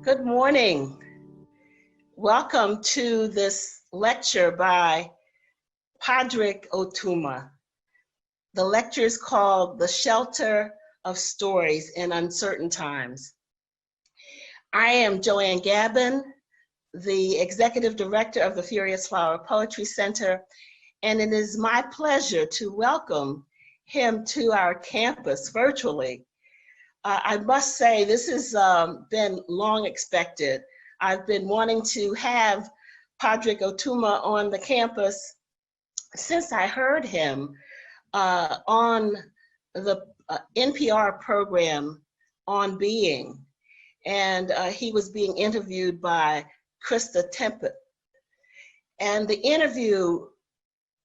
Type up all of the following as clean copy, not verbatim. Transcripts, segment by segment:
Good morning. Welcome to this lecture by Pádraig Ó Tuama. The lecture is called The Shelter of Stories in Uncertain Times. I am Joanne Gabin, the Executive Director of the Furious Flower Poetry Center, and it is my pleasure to welcome him to our campus virtually. I must say this has been long expected. I've been wanting to have Pádraig Ó Tuama on the campus since I heard him on the NPR program On Being, and he was being interviewed by Krista Tippett. And the interview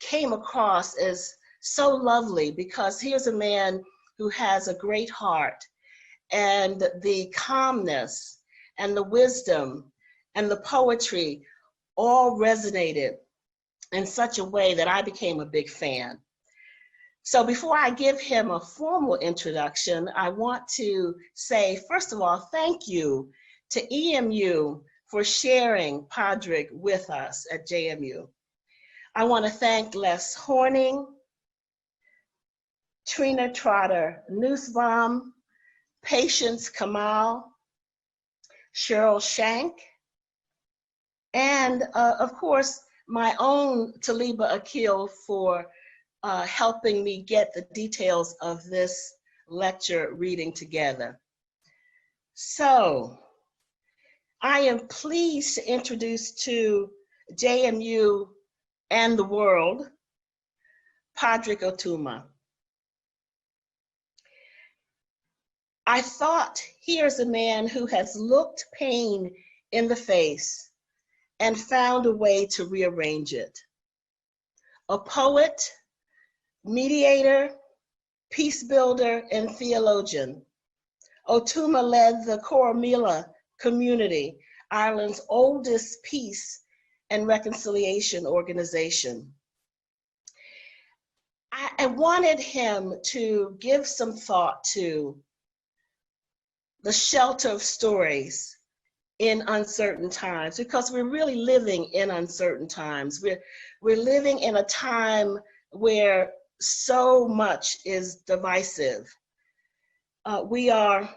came across as so lovely because here's a man who has a great heart, and the calmness and the wisdom and the poetry all resonated in such a way that I became a big fan. So before I give him a formal introduction, I want to say, first of all, thank you to EMU for sharing Pádraig with us at JMU. I want to thank Les Horning, Trina Trotter Nussbaum, Patience Kamal, Cheryl Shank, and of course, my own Taliba Akil for helping me get the details of this lecture reading together. So, I am pleased to introduce to JMU and the world, Pádraig Ó Tuama. I thought, here's a man who has looked pain in the face and found a way to rearrange it. A poet, mediator, peace builder, and theologian, Ó Tuama led the Coromila community, Ireland's oldest peace and reconciliation organization. I wanted him to give some thought to the shelter of stories in uncertain times, because we're really living in uncertain times. We're living in a time where so much is divisive. We are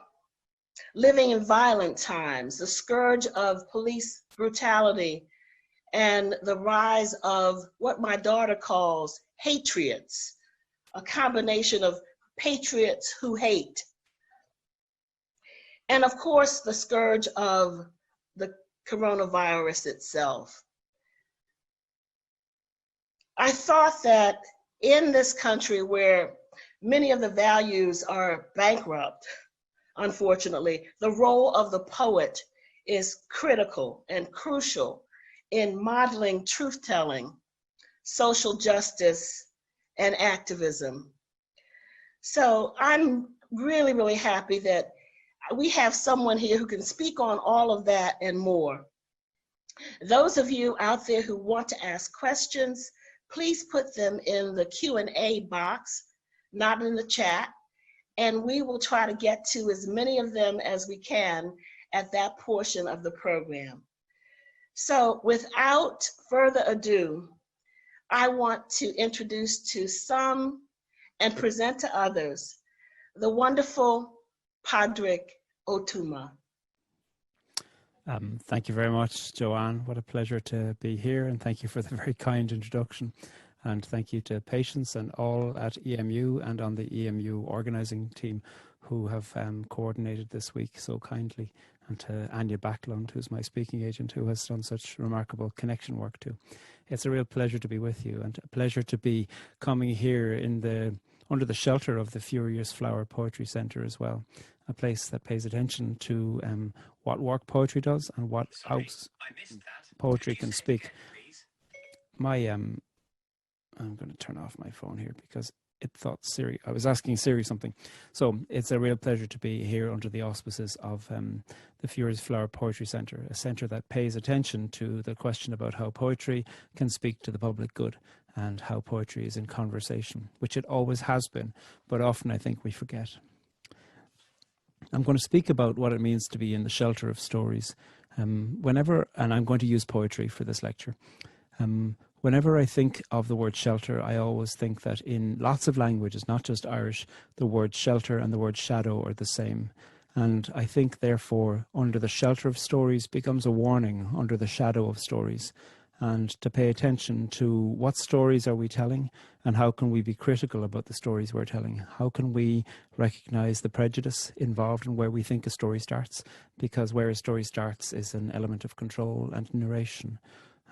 living in violent times, the scourge of police brutality and the rise of what my daughter calls hatriots, a combination of patriots who hate. And of course, the scourge of the coronavirus itself. I thought that in this country where many of the values are bankrupt, unfortunately, the role of the poet is critical and crucial in modeling truth-telling, social justice, and activism. So I'm really, really happy that we have someone here who can speak on all of that and more. Those of you out there who want to ask questions, please put them in the Q&A box, not in the chat, and we will try to get to as many of them as we can at that portion of the program. So without further ado, I want to introduce to some and present to others the wonderful Pádraig Ó Tuama. Thank you very much, Joanne. What a pleasure to be here, and thank you for the very kind introduction. And thank you to Patience and all at EMU and on the EMU organizing team who have coordinated this week so kindly, and to Anya Backlund, who's my speaking agent, who has done such remarkable connection work too. It's a real pleasure to be with you, and a pleasure to be coming here under the shelter of the Furious Flower Poetry Center as well, a place that pays attention to what work poetry does and what poetry can speak. I'm going to turn off my phone here because it thought Siri, I was asking Siri something. So it's a real pleasure to be here under the auspices of the Furious Flower Poetry Center, a center that pays attention to the question about how poetry can speak to the public good and how poetry is in conversation, which it always has been, but often I think we forget. I'm going to speak about what it means to be in the shelter of stories. And I'm going to use poetry for this lecture. Whenever I think of the word shelter, I always think that in lots of languages, not just Irish, the word shelter and the word shadow are the same. And I think, therefore, under the shelter of stories becomes a warning under the shadow of stories. And to pay attention to what stories are we telling and how can we be critical about the stories we're telling? How can we recognize the prejudice involved in where we think a story starts? Because where a story starts is an element of control and narration.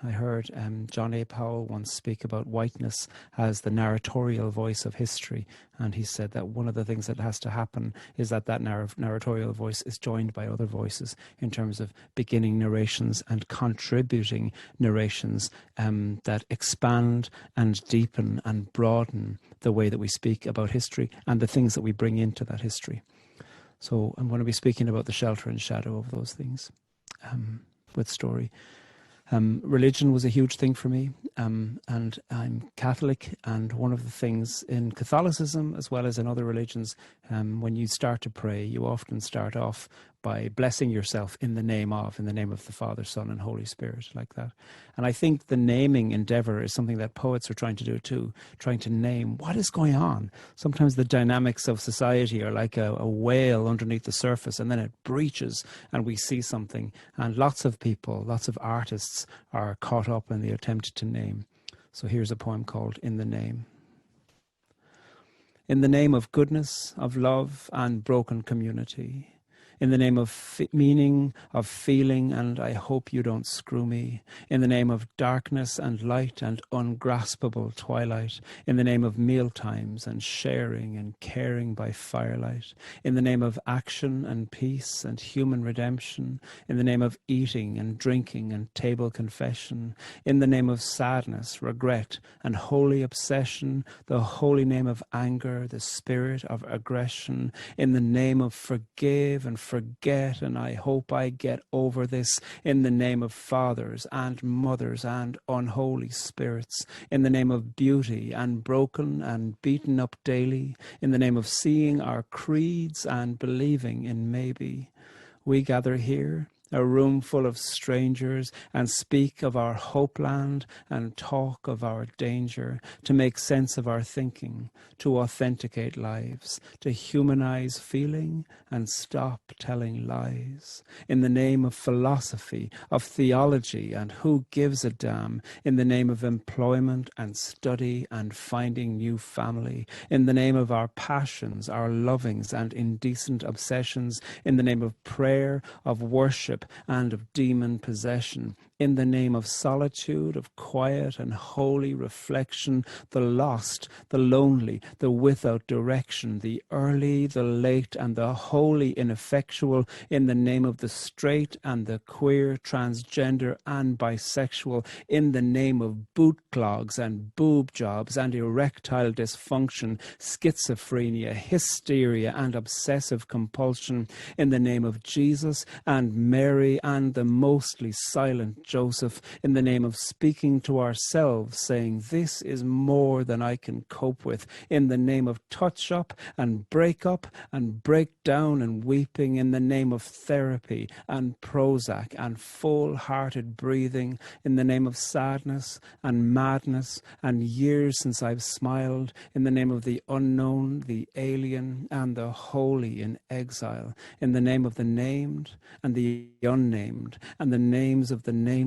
I heard John A. Powell once speak about whiteness as the narratorial voice of history. And he said that one of the things that has to happen is that narratorial voice is joined by other voices in terms of beginning narrations and contributing narrations that expand and deepen and broaden the way that we speak about history and the things that we bring into that history. So I'm going to be speaking about the shelter and shadow of those things with story. Religion was a huge thing for me, and I'm Catholic, and one of the things in Catholicism, as well as in other religions, when you start to pray, you often start off by blessing yourself in the name of the Father, Son, and Holy Spirit, like that. And I think the naming endeavor is something that poets are trying to do too, trying to name what is going on. Sometimes the dynamics of society are like a whale underneath the surface, and then it breaches and we see something. And lots of people, lots of artists are caught up in the attempt to name. So here's a poem called In the Name. In the name of goodness, of love and broken community. In the name of meaning, of feeling, and I hope you don't screw me. In the name of darkness and light and ungraspable twilight. In the name of mealtimes and sharing and caring by firelight. In the name of action and peace and human redemption. In the name of eating and drinking and table confession. In the name of sadness, regret, and holy obsession. The holy name of anger, the spirit of aggression. In the name of forgive and forget, and I hope I get over this, in the name of fathers and mothers and unholy spirits, in the name of beauty and broken and beaten up daily, in the name of seeing our creeds and believing in maybe. We gather here, a room full of strangers, and speak of our hopeland and talk of our danger, to make sense of our thinking, to authenticate lives, to humanize feeling and stop telling lies. In the name of philosophy, of theology, and who gives a damn, in the name of employment and study and finding new family, in the name of our passions, our lovings and indecent obsessions, in the name of prayer, of worship, and of demon possession, in the name of solitude, of quiet and holy reflection, the lost, the lonely, the without direction, the early, the late, and the wholly ineffectual, in the name of the straight and the queer, transgender and bisexual, in the name of boot clogs and boob jobs and erectile dysfunction, schizophrenia, hysteria and obsessive compulsion, in the name of Jesus and Mary and the mostly silent Joseph, in the name of speaking to ourselves, saying, this is more than I can cope with, in the name of touch up and break down and weeping, in the name of therapy and Prozac and full-hearted breathing, in the name of sadness and madness and years since I've smiled, in the name of the unknown, the alien, and the holy in exile, in the name of the named and the unnamed, and the names of the nameless,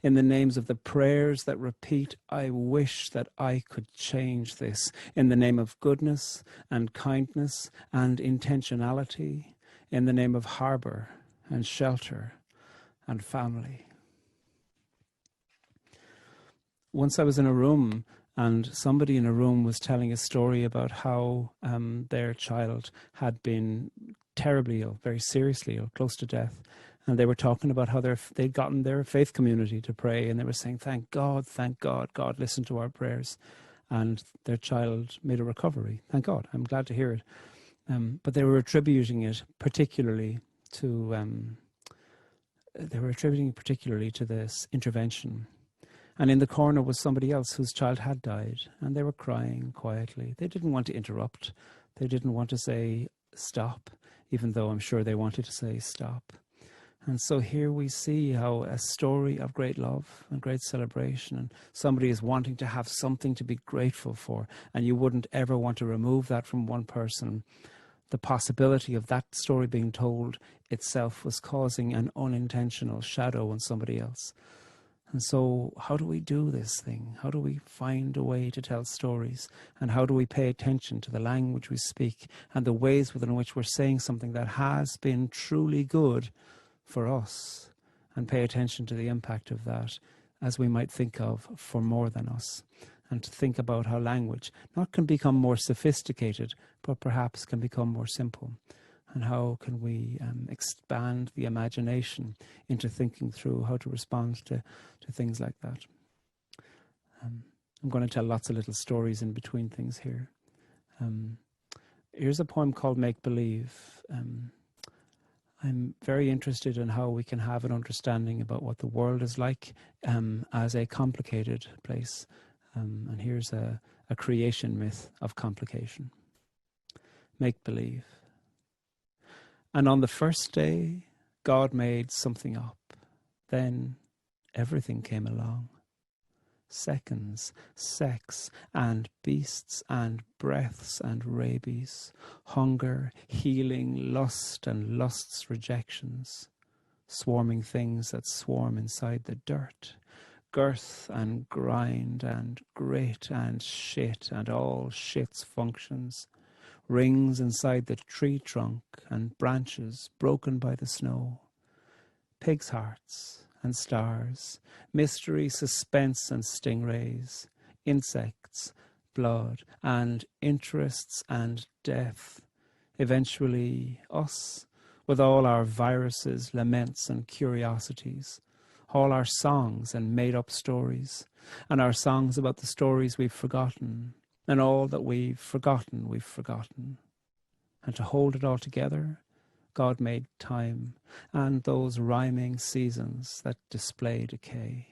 in the names of the prayers that repeat, I wish that I could change this, in the name of goodness and kindness and intentionality, in the name of harbour and shelter and family. Once I was in a room, and somebody in a room was telling a story about how their child had been terribly ill, very seriously ill, close to death. And they were talking about how they'd gotten their faith community to pray, and they were saying, thank God, God listened to our prayers. And their child made a recovery. Thank God, I'm glad to hear it. But they were attributing it particularly to this intervention. And in the corner was somebody else whose child had died, and they were crying quietly. They didn't want to interrupt. They didn't want to say, stop. even though I'm sure they wanted to say stop. And so here we see how a story of great love and great celebration, and somebody is wanting to have something to be grateful for, and you wouldn't ever want to remove that from one person. The possibility of that story being told itself was causing an unintentional shadow on somebody else. And so how do we do this thing? How do we find a way to tell stories? And how do we pay attention to the language we speak and the ways within which we're saying something that has been truly good for us, and pay attention to the impact of that as we might think of for more than us, and to think about how language not can become more sophisticated, but perhaps can become more simple, and how can we expand the imagination into thinking through how to respond to things like that. I'm going to tell lots of little stories in between things here. Here's a poem called Make Believe. I'm very interested in how we can have an understanding about what the world is like as a complicated place. And here's a creation myth of complication. Make believe. And on the first day, God made something up. Then everything came along. Seconds, sex, and beasts, and breaths, and rabies, hunger, healing, lust, and lust's rejections, swarming things that swarm inside the dirt, girth, and grind, and grit, and shit, and all shit's functions, rings inside the tree trunk, and branches broken by the snow, pigs' hearts, and stars, mystery, suspense, and stingrays, insects, blood, and interests, and death. Eventually, us, with all our viruses, laments, and curiosities, all our songs and made-up stories, and our songs about the stories we've forgotten, and all that we've forgotten. And to hold it all together, God made time and those rhyming seasons that display decay.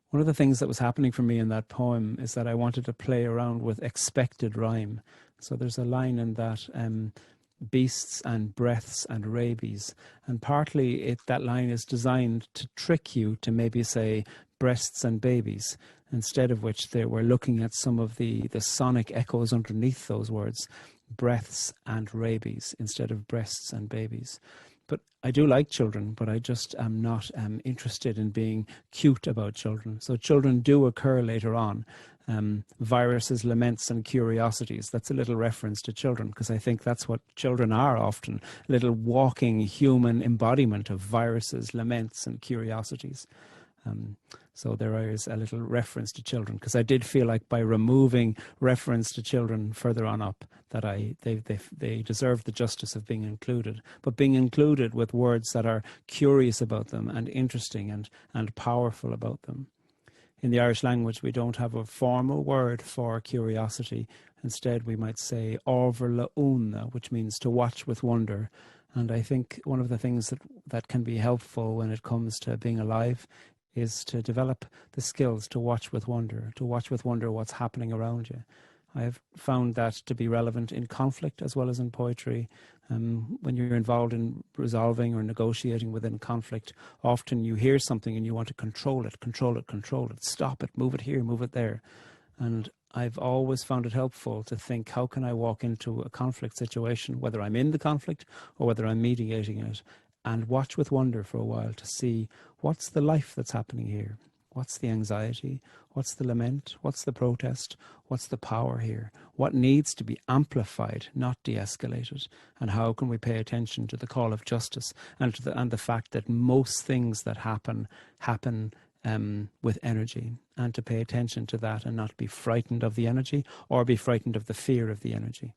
One of the things that was happening for me in that poem is that I wanted to play around with expected rhyme. So there's a line in that, beasts and breaths and rabies. And partly that line is designed to trick you to maybe say breasts and babies, instead of which we're looking at some of the sonic echoes underneath those words. Breaths and rabies instead of breasts and babies. But I do like children, but I just am not interested in being cute about children. So children do occur later on. Viruses, laments, and curiosities. That's a little reference to children, because I think that's what children are often, a little walking human embodiment of viruses, laments, and curiosities. So there is a little reference to children, because I did feel like by removing reference to children further on up, that they deserve the justice of being included, but being included with words that are curious about them and interesting and powerful about them. In the Irish language, we don't have a formal word for curiosity. Instead, we might say orver la una, which means to watch with wonder. And I think one of the things that can be helpful when it comes to being alive is to develop the skills to watch with wonder what's happening around you. I've found that to be relevant in conflict as well as in poetry. When you're involved in resolving or negotiating within conflict, often you hear something and you want to control it, stop it, move it here, move it there. And I've always found it helpful to think, how can I walk into a conflict situation, whether I'm in the conflict or whether I'm mediating it, and watch with wonder for a while to see what's the life that's happening here. What's the anxiety? What's the lament? What's the protest? What's the power here? What needs to be amplified, not de-escalated? And how can we pay attention to the call of justice and the fact that most things that happen with energy, and to pay attention to that and not be frightened of the energy or be frightened of the fear of the energy.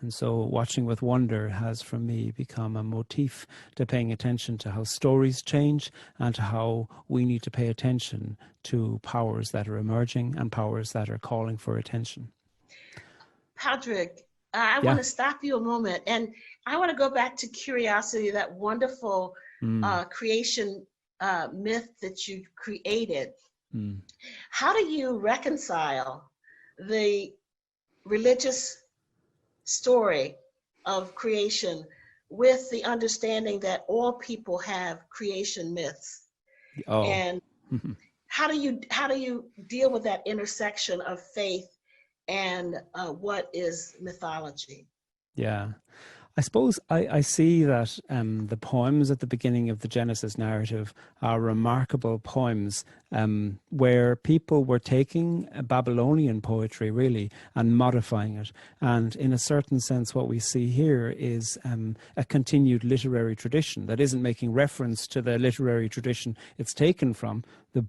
And so watching with wonder has, for me, become a motif to paying attention to how stories change and to how we need to pay attention to powers that are emerging and powers that are calling for attention. Pádraig, I want to stop you a moment, and I want to go back to curiosity, that wonderful creation myth that you created. How do you reconcile the religious story of creation with the understanding that all people have creation myths. Oh. And how do you deal with that intersection of faith and what is mythology? Yeah. I suppose I see that the poems at the beginning of the Genesis narrative are remarkable poems where people were taking Babylonian poetry, really, and modifying it. And in a certain sense, what we see here is a continued literary tradition that isn't making reference to the literary tradition it's taken from.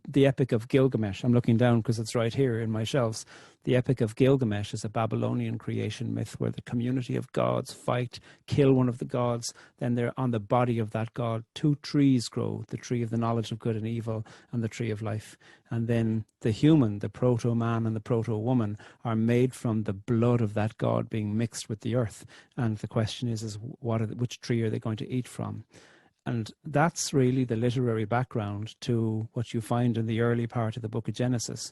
The Epic of Gilgamesh, I'm looking down because it's right here in my shelves. The Epic of Gilgamesh is a Babylonian creation myth where the community of gods fight, kill one of the gods, then they're on the body of that god. Two trees grow, the tree of the knowledge of good and evil and the tree of life. And then the human, the proto-man and the proto-woman, are made from the blood of that god being mixed with the earth. And the question is which tree are they going to eat from? And that's really the literary background to what you find in the early part of the book of Genesis.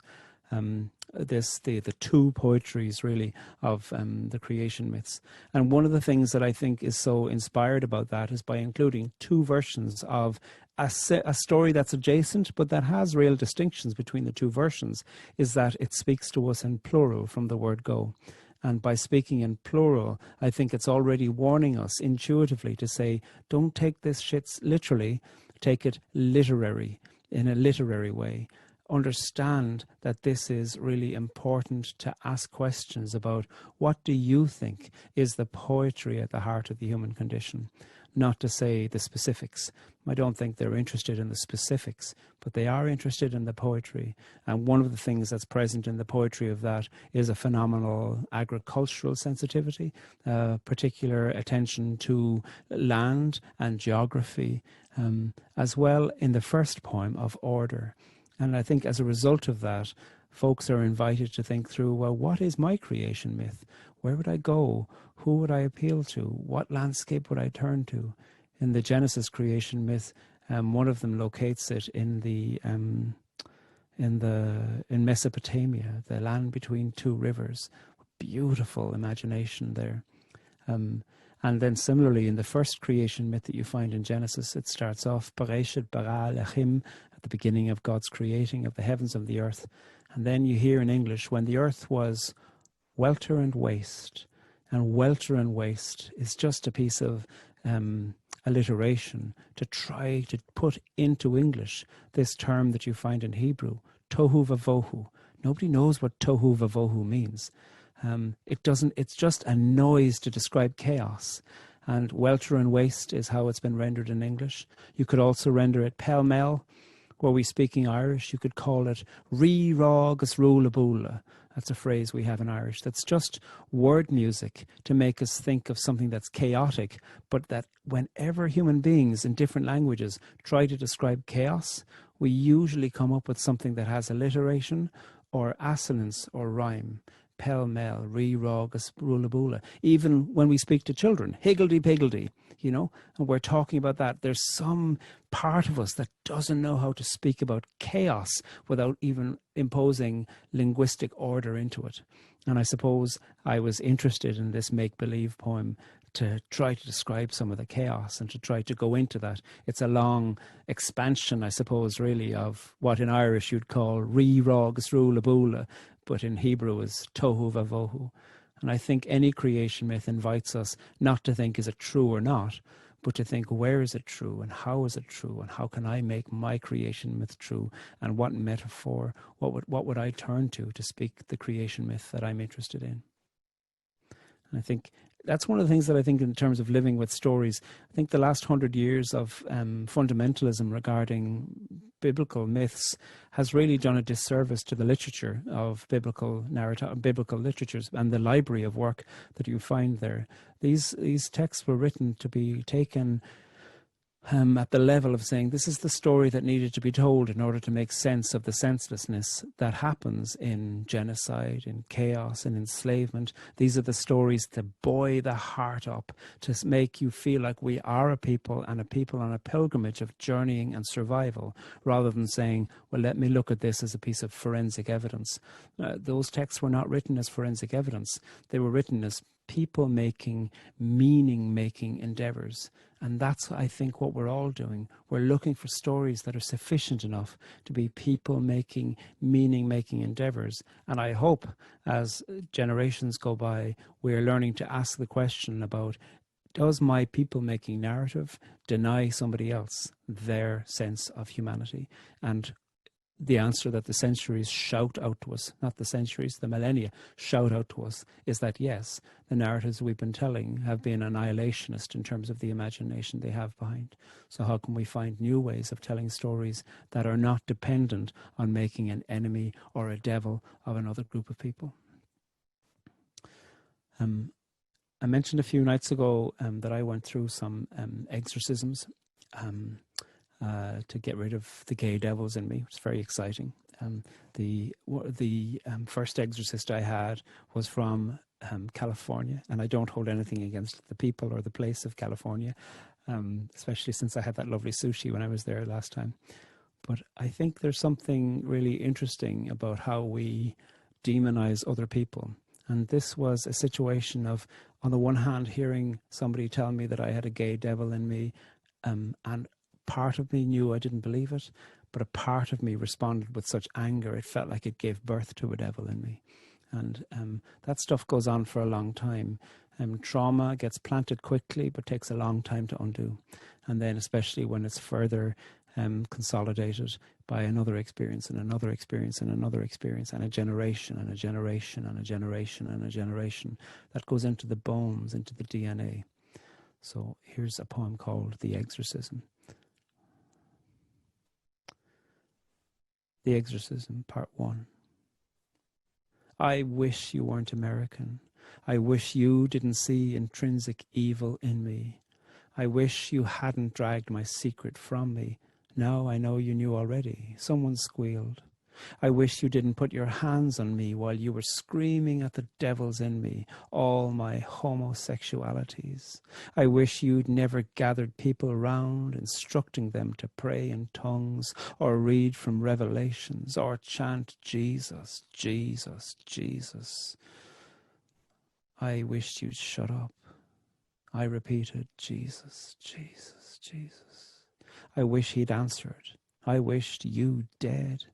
The two poetries really of the creation myths. And one of the things that I think is so inspired about that is by including two versions of a story that's adjacent but that has real distinctions between the two versions, is that it speaks to us in plural from the word go. And by speaking in plural, I think it's already warning us intuitively to say, don't take this shit literally, take it literary, in a literary way. Understand that this is really important to ask questions about what do you think is the poetry at the heart of the human condition, not to say the specifics. I don't think they're interested in the specifics, but they are interested in the poetry. And one of the things that's present in the poetry of that is a phenomenal agricultural sensitivity, particular attention to land and geography, as well in the first poem of order. And I think as a result of that, folks are invited to think through, well, what is my creation myth? Where would I go? Who would I appeal to? What landscape would I turn to? In the Genesis creation myth, one of them locates it in Mesopotamia, the land between two rivers. Beautiful imagination there. And then similarly, in the first creation myth that you find in Genesis, it starts off, Bereshit bara Elohim, at the beginning of God's creating of the heavens and the earth. And then you hear in English, when the earth was welter and waste. And welter and waste is just a piece of alliteration to try to put into English this term that you find in Hebrew, tohu vavohu. Nobody knows what tohu vavohu means. It's just a noise to describe chaos. And welter and waste is how it's been rendered in English. You could also render it pell-mell. Were we speaking Irish, you could call it rí rágus rúlabúla. That's a phrase we have in Irish. That's just word music to make us think of something that's chaotic, but that whenever human beings in different languages try to describe chaos, we usually come up with something that has alliteration or assonance or rhyme. Pell-mell, rí rágus rúlabúla. Even when we speak to children, higgledy-piggledy, and we're talking about that. There's some part of us that doesn't know how to speak about chaos without even imposing linguistic order into it. And I suppose I was interested in this make-believe poem to try to describe some of the chaos and to try to go into that. It's a long expansion, I suppose, really, of what in Irish you'd call rí rágus rúlabúla, but in Hebrew is tohu vavohu. And I think any creation myth invites us not to think, is it true or not, but to think, where is it true and how is it true and how can I make my creation myth true, and what metaphor, what would I turn to speak the creation myth that I'm interested in. And I think that's one of the things that I think in terms of living with stories, I think the last 100 years of fundamentalism regarding biblical myths has really done a disservice to the literature of biblical literatures and the library of work that you find there. These texts were written to be taken at the level of saying this is the story that needed to be told in order to make sense of the senselessness that happens in genocide, in chaos, in enslavement. These are the stories to buoy the heart up, to make you feel like we are a people and a people on a pilgrimage of journeying and survival, rather than saying, well, let me look at this as a piece of forensic evidence. Those texts were not written as forensic evidence. They were written as people-making, meaning-making endeavors. And that's, I think, what we're all doing. We're looking for stories that are sufficient enough to be people-making, meaning-making endeavors. And I hope as generations go by, we're learning to ask the question about, does my people-making narrative deny somebody else their sense of humanity? And the answer that the centuries shout out to us, not the centuries, the millennia shout out to us, is that yes, the narratives we've been telling have been annihilationist in terms of the imagination they have behind. So how can we find new ways of telling stories that are not dependent on making an enemy or a devil of another group of people? I mentioned a few nights ago that I went through some exorcisms to get rid of the gay devils in me. It's very exciting. The first exorcist I had was from California, and I don't hold anything against the people or the place of California, especially since I had that lovely sushi when I was there last time. But I think there's something really interesting about how we demonize other people. And this was a situation of, on the one hand, hearing somebody tell me that I had a gay devil in me, and part of me knew I didn't believe it, but a part of me responded with such anger, it felt like it gave birth to a devil in me. And that stuff goes on for a long time. Trauma gets planted quickly, but takes a long time to undo. And then especially when it's further consolidated by another experience and another experience and another experience, and a generation and a generation and a generation and a generation, that goes into the bones, into the DNA. So here's a poem called The Exorcism. The Exorcism, Part 1. I wish you weren't American. I wish you didn't see intrinsic evil in me. I wish you hadn't dragged my secret from me. Now I know you knew already. Someone squealed. I wish you didn't put your hands on me while you were screaming at the devils in me, all my homosexualities. I wish you'd never gathered people round, instructing them to pray in tongues, or read from Revelations, or chant Jesus, Jesus, Jesus. I wished you'd shut up. I repeated, Jesus, Jesus, Jesus. I wish he'd answered. I wished you dead.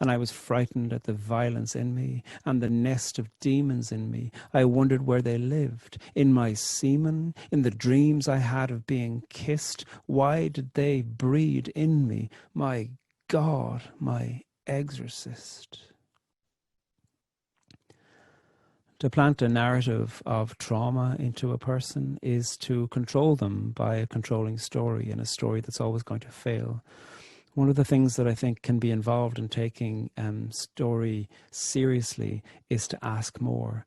And I was frightened at the violence in me and the nest of demons in me. I wondered where they lived. In my semen, in the dreams I had of being kissed. Why did they breed in me? My God, my exorcist. To plant a narrative of trauma into a person is to control them by a controlling story, and a story that's always going to fail. One of the things that I think can be involved in taking story seriously is to ask more.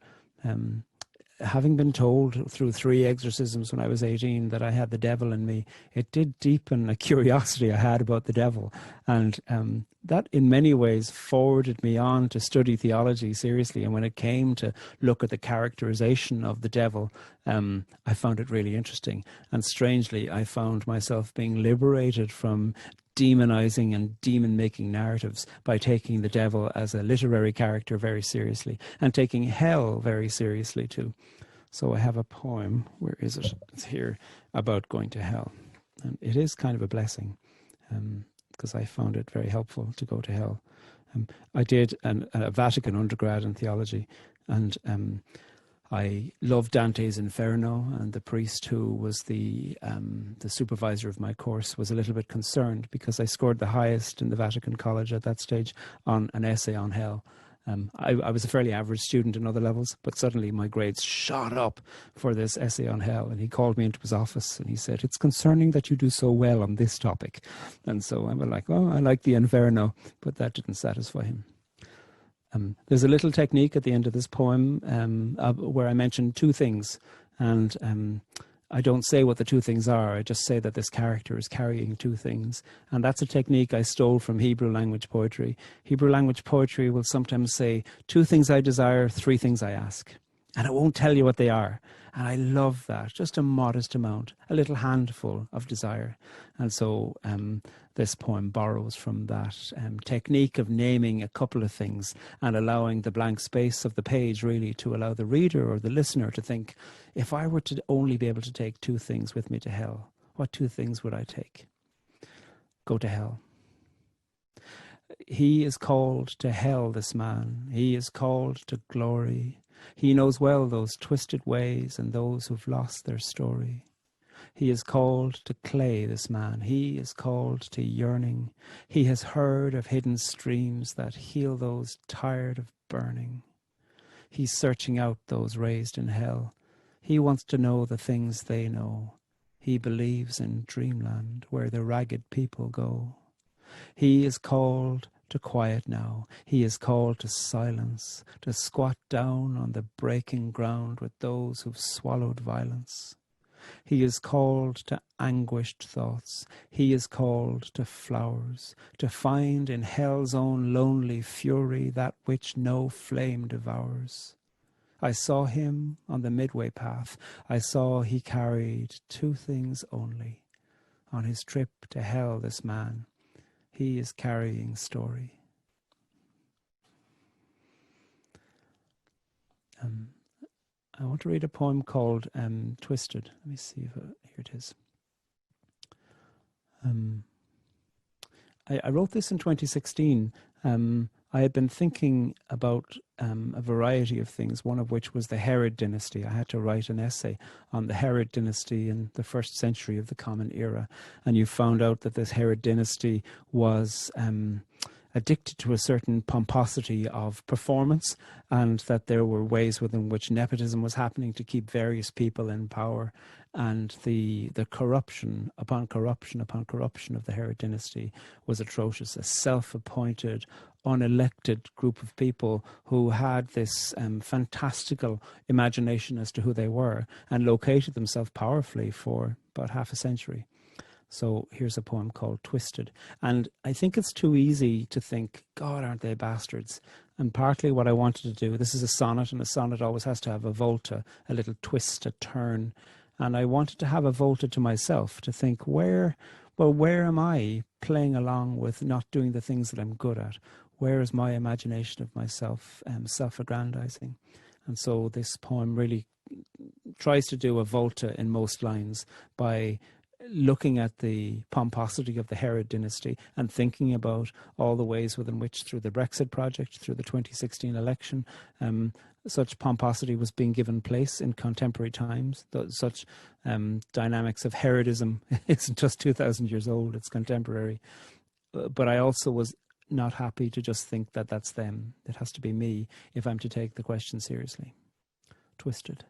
Having been told through 3 exorcisms when I was 18 that I had the devil in me, it did deepen a curiosity I had about the devil. And that in many ways forwarded me on to study theology seriously. And when it came to look at the characterization of the devil, I found it really interesting. And strangely, I found myself being liberated from demonizing and demon-making narratives by taking the devil as a literary character very seriously, and taking hell very seriously too. So I have a poem, where is it? It's here, about going to hell. And it is kind of a blessing, because I found it very helpful to go to hell. I did a Vatican undergrad in theology, and I loved Dante's Inferno, and the priest who was the supervisor of my course was a little bit concerned because I scored the highest in the Vatican College at that stage on an essay on hell. I was a fairly average student in other levels, but suddenly my grades shot up for this essay on hell, and he called me into his office and he said, "It's concerning that you do so well on this topic." And so I was like, "Oh, I like the Inferno," but that didn't satisfy him. There's a little technique at the end of this poem where I mention 2 things, and I don't say what the 2 things are. I just say that this character is carrying 2 things, and that's a technique I stole from Hebrew language poetry. Hebrew language poetry will sometimes say 2 things I desire, 3 things I ask. And it won't tell you what they are. And I love that. Just a modest amount, a little handful of desire. And so this poem borrows from that technique of naming a couple of things and allowing the blank space of the page really to allow the reader or the listener to think, if I were to only be able to take two things with me to hell, what two things would I take? Go to hell. He is called to hell, this man. He is called to glory. He knows well those twisted ways and those who've lost their story. He is called to clay, this man. He is called to yearning. He has heard of hidden streams that heal those tired of burning. He's searching out those raised in hell. He wants to know the things they know. He believes in dreamland where the ragged people go. He is called to quiet now. He is called to silence, to squat down on the breaking ground with those who've swallowed violence. He is called to anguished thoughts. He is called to flowers, to find in hell's own lonely fury that which no flame devours. I saw him on the midway path. I saw he carried two things only. On his trip to hell, this man, he is carrying story. I want to read a poem called Twisted. Let me see if here it is. I wrote this in 2016. I had been thinking about a variety of things, one of which was the Herod dynasty. I had to write an essay on the Herod dynasty in the 1st century of the Common Era. And you found out that this Herod dynasty was addicted to a certain pomposity of performance, and that there were ways within which nepotism was happening to keep various people in power. And the corruption upon corruption upon corruption of the Herod dynasty was atrocious. A self-appointed, unelected group of people who had this fantastical imagination as to who they were and located themselves powerfully for about half a century. So here's a poem called Twisted. And I think it's too easy to think, God, aren't they bastards? And partly what I wanted to do, this is a sonnet, and a sonnet always has to have a volta, a little twist, a turn. And I wanted to have a volta to myself, to think, where am I playing along with not doing the things that I'm good at? Where is my imagination of myself self-aggrandizing? And so this poem really tries to do a volta in most lines by looking at the pomposity of the Herod dynasty and thinking about all the ways within which, through the Brexit project, through the 2016 election, such pomposity was being given place in contemporary times. Such dynamics of Herodism isn't just 2,000 years old, it's contemporary. But I also was not happy to just think that that's them. It has to be me if I'm to take the question seriously. Twisted.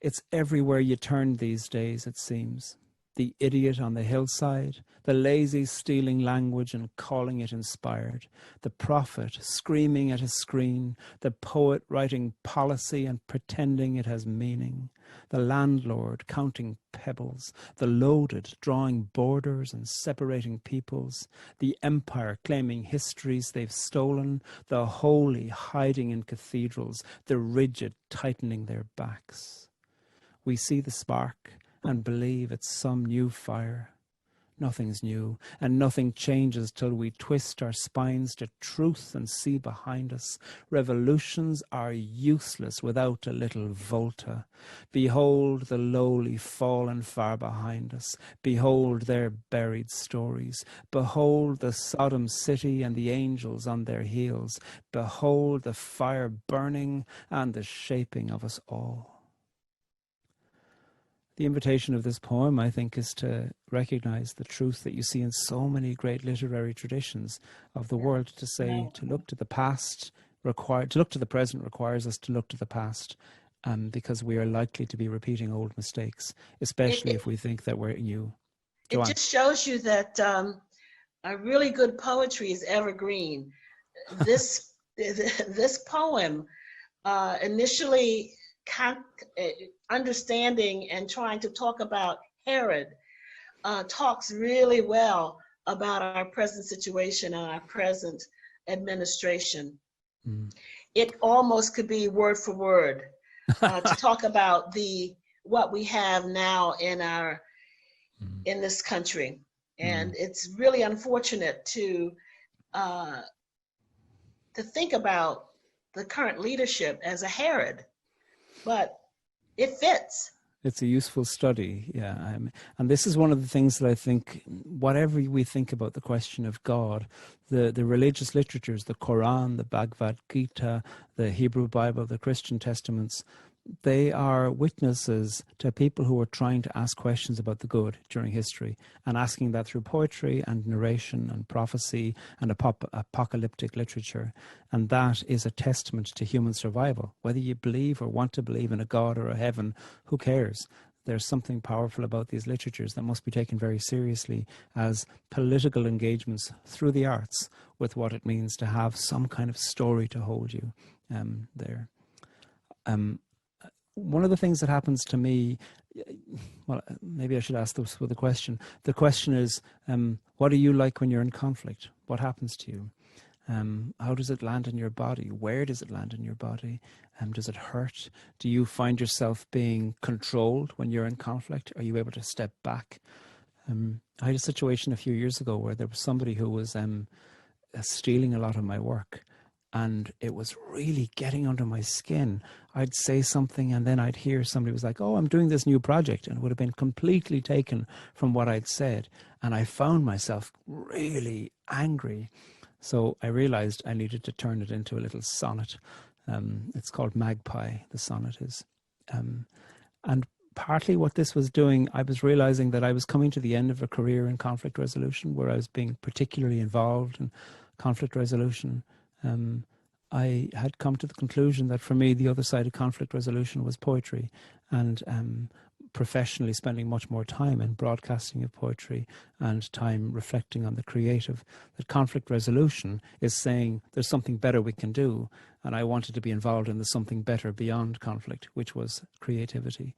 It's everywhere you turn these days, it seems. The idiot on the hillside, the lazy stealing language and calling it inspired, the prophet screaming at his screen, the poet writing policy and pretending it has meaning, the landlord counting pebbles, the loaded drawing borders and separating peoples, the empire claiming histories they've stolen, the holy hiding in cathedrals, the rigid tightening their backs. We see the spark and believe it's some new fire. Nothing's new, and nothing changes till we twist our spines to truth and see behind us. Revolutions are useless without a little volta. Behold the lowly fallen far behind us. Behold their buried stories. Behold the Sodom city and the angels on their heels. Behold the fire burning and the shaping of us all. The invitation of this poem, I think, is to recognize the truth that you see in so many great literary traditions of the world, to say, to look to the past, to look to the present requires us to look to the past, because we are likely to be repeating old mistakes, especially if we think that we're new. It just shows you that a really good poetry is evergreen. This poem initially understanding and trying to talk about Herod talks really well about our present situation and our present administration. it almost could be word for word to talk about what we have now in this country. And it's really unfortunate to think about the current leadership as a Herod, but it fits. It's a useful study, yeah. And this is one of the things that I think, whatever we think about the question of God, the religious literatures, the Quran, the Bhagavad Gita, the Hebrew Bible, the Christian Testaments, they are witnesses to people who are trying to ask questions about the good during history, and asking that through poetry and narration and prophecy and apocalyptic literature. And that is a testament to human survival. Whether you believe or want to believe in a God or a heaven, who cares? There's something powerful about these literatures that must be taken very seriously as political engagements through the arts with what it means to have some kind of story to hold you there. One of the things that happens to me, well, maybe I should ask this with a question. The question is, what are you like when you're in conflict? What happens to you? How does it land in your body? Where does it land in your body? Does it hurt? Do you find yourself being controlled when you're in conflict? Are you able to step back? I had a situation a few years ago where there was somebody who was stealing a lot of my work. And it was really getting under my skin. I'd say something and then I'd hear somebody was like, oh, I'm doing this new project. And it would have been completely taken from what I'd said. And I found myself really angry. So I realized I needed to turn it into a little sonnet. It's called Magpie, the sonnet is. And partly what this was doing, I was realizing that I was coming to the end of a career in conflict resolution where I was being particularly involved in conflict resolution. I had come to the conclusion that for me, the other side of conflict resolution was poetry, and professionally spending much more time in broadcasting of poetry and time reflecting on the creative, that conflict resolution is saying there's something better we can do. And I wanted to be involved in the something better beyond conflict, which was creativity.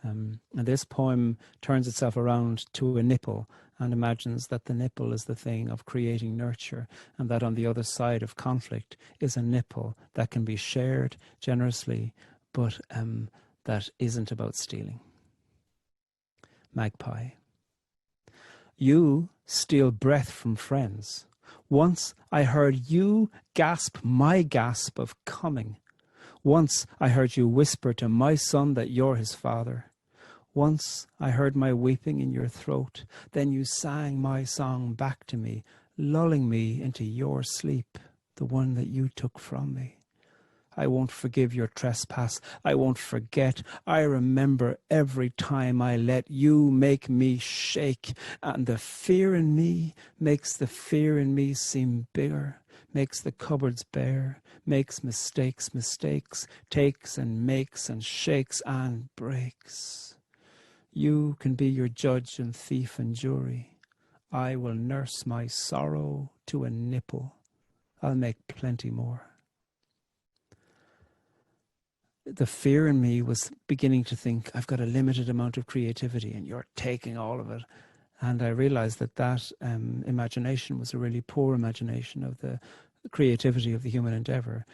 And this poem turns itself around to a nipple and imagines that the nipple is the thing of creating nurture, and that on the other side of conflict is a nipple that can be shared generously, but that isn't about stealing. Magpie. You steal breath from friends. Once I heard you gasp my gasp of coming. Once I heard you whisper to my son that you're his father. Once I heard my weeping in your throat. Then you sang my song back to me, lulling me into your sleep, the one that you took from me. I won't forgive your trespass. I won't forget. I remember every time I let you make me shake. And the fear in me makes the fear in me seem bigger, makes the cupboards bare, makes mistakes, takes and makes and shakes and breaks. You can be your judge and thief and jury. I will nurse my sorrow to a nipple. I'll make plenty more. The fear in me was beginning to think, I've got a limited amount of creativity and you're taking all of it. And I realized that imagination was a really poor imagination of the creativity of the human endeavor,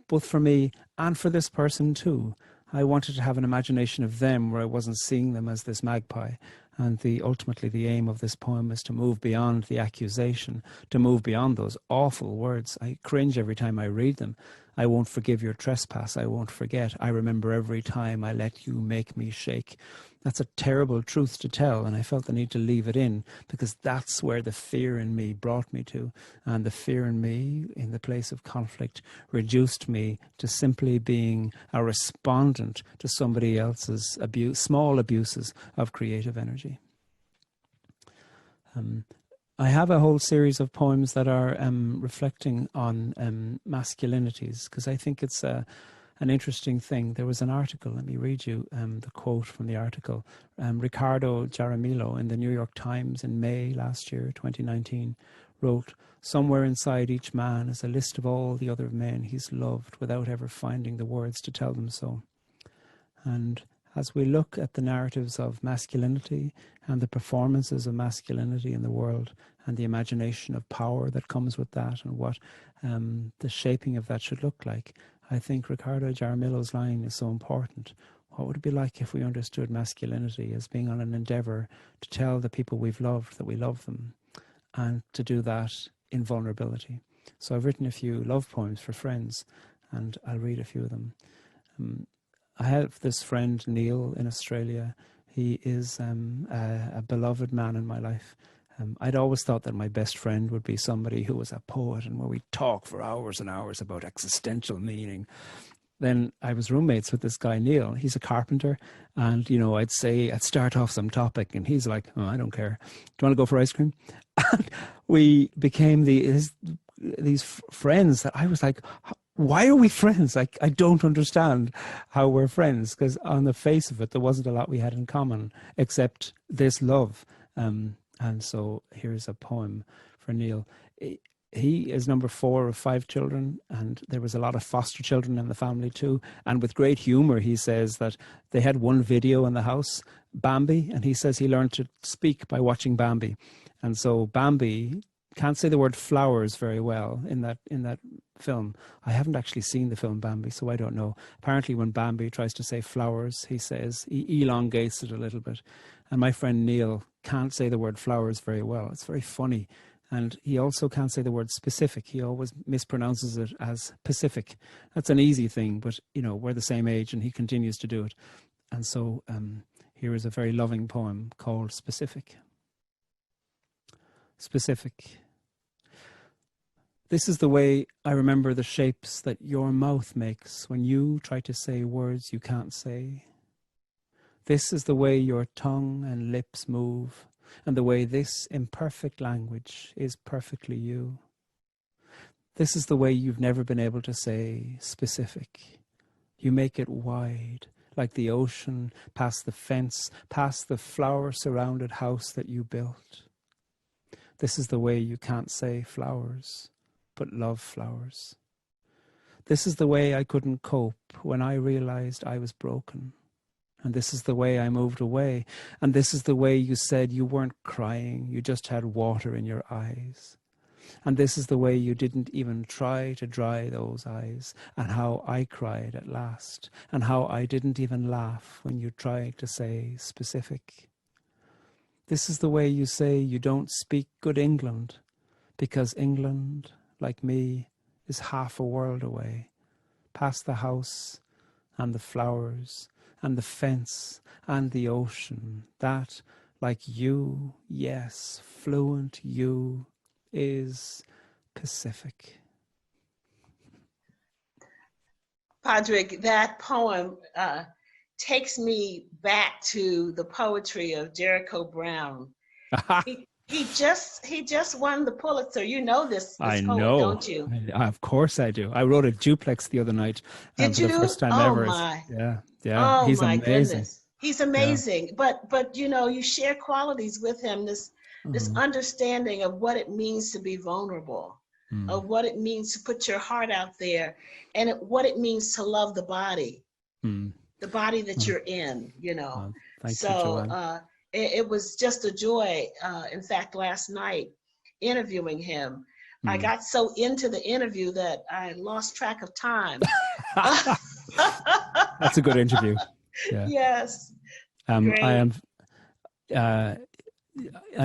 both for me and for this person too. I wanted to have an imagination of them where I wasn't seeing them as this magpie. And ultimately the aim of this poem is to move beyond the accusation, to move beyond those awful words. I cringe every time I read them. I won't forgive your trespass. I won't forget. I remember every time I let you make me shake. That's a terrible truth to tell, and I felt the need to leave it in because that's where the fear in me brought me to. And the fear in me, in the place of conflict, reduced me to simply being a respondent to somebody else's small abuses of creative energy. I have a whole series of poems that are reflecting on masculinities, because I think it's an interesting thing. There was an article, let me read you the quote from the article. Ricardo Jaramillo in the New York Times in May last year, 2019, wrote, "Somewhere inside each man is a list of all the other men he's loved without ever finding the words to tell them so." And as we look at the narratives of masculinity and the performances of masculinity in the world and the imagination of power that comes with that and what the shaping of that should look like, I think Ricardo Jaramillo's line is so important. What would it be like if we understood masculinity as being on an endeavour to tell the people we've loved that we love them, and to do that in vulnerability? So I've written a few love poems for friends, and I'll read a few of them. I have this friend, Neil, in Australia. He is a beloved man in my life. I'd always thought that my best friend would be somebody who was a poet and where we'd talk for hours and hours about existential meaning. Then I was roommates with this guy, Neil. He's a carpenter. And, you know, I'd start off some topic and he's like, oh, I don't care. Do you want to go for ice cream? And we became these friends that I was like, why are we friends? Like, I don't understand how we're friends, because on the face of it, there wasn't a lot we had in common except this love. And so here's a poem for Neil. He is number 4 of 5 children, and there was a lot of foster children in the family too. And with great humor, he says that they had one video in the house, Bambi, and he says he learned to speak by watching Bambi. And so Bambi can't say the word flowers very well in that film. I haven't actually seen the film Bambi, so I don't know. Apparently when Bambi tries to say flowers, he elongates it a little bit. And my friend Neil can't say the word flowers very well. It's very funny. And he also can't say the word specific. He always mispronounces it as Pacific. That's an easy thing, but, you know, we're the same age and he continues to do it. And so here is a very loving poem called Specific. Specific. This is the way I remember the shapes that your mouth makes when you try to say words you can't say. This is the way your tongue and lips move, and the way this imperfect language is perfectly you. This is the way you've never been able to say specific. You make it wide, like the ocean, past the fence, past the flower-surrounded house that you built. This is the way you can't say flowers, but love flowers. This is the way I couldn't cope when I realized I was broken. And this is the way I moved away. And this is the way you said you weren't crying, you just had water in your eyes. And this is the way you didn't even try to dry those eyes, and how I cried at last, and how I didn't even laugh when you tried to say specific. This is the way you say you don't speak good England, because England, like me, is half a world away, past the house and the flowers and the fence and the ocean, that, like you, yes, fluent you, is Pacific. Pádraig, that poem takes me back to the poetry of Jericho Brown. He just won the Pulitzer. You know this I poet, know. don't you? Of course I do. I wrote a duplex the other night. Did for you? the first time Oh ever. my. Yeah. Oh He's my amazing. goodness. He's amazing. Yeah. But you know, you share qualities with him, this understanding of what it means to be vulnerable, of what it means to put your heart out there, and what it means to love the body that you're in, you know. Thank you, Joanne. It was just a joy. In fact, last night, interviewing him, I got so into the interview that I lost track of time. That's a good interview. Yeah. Yes. I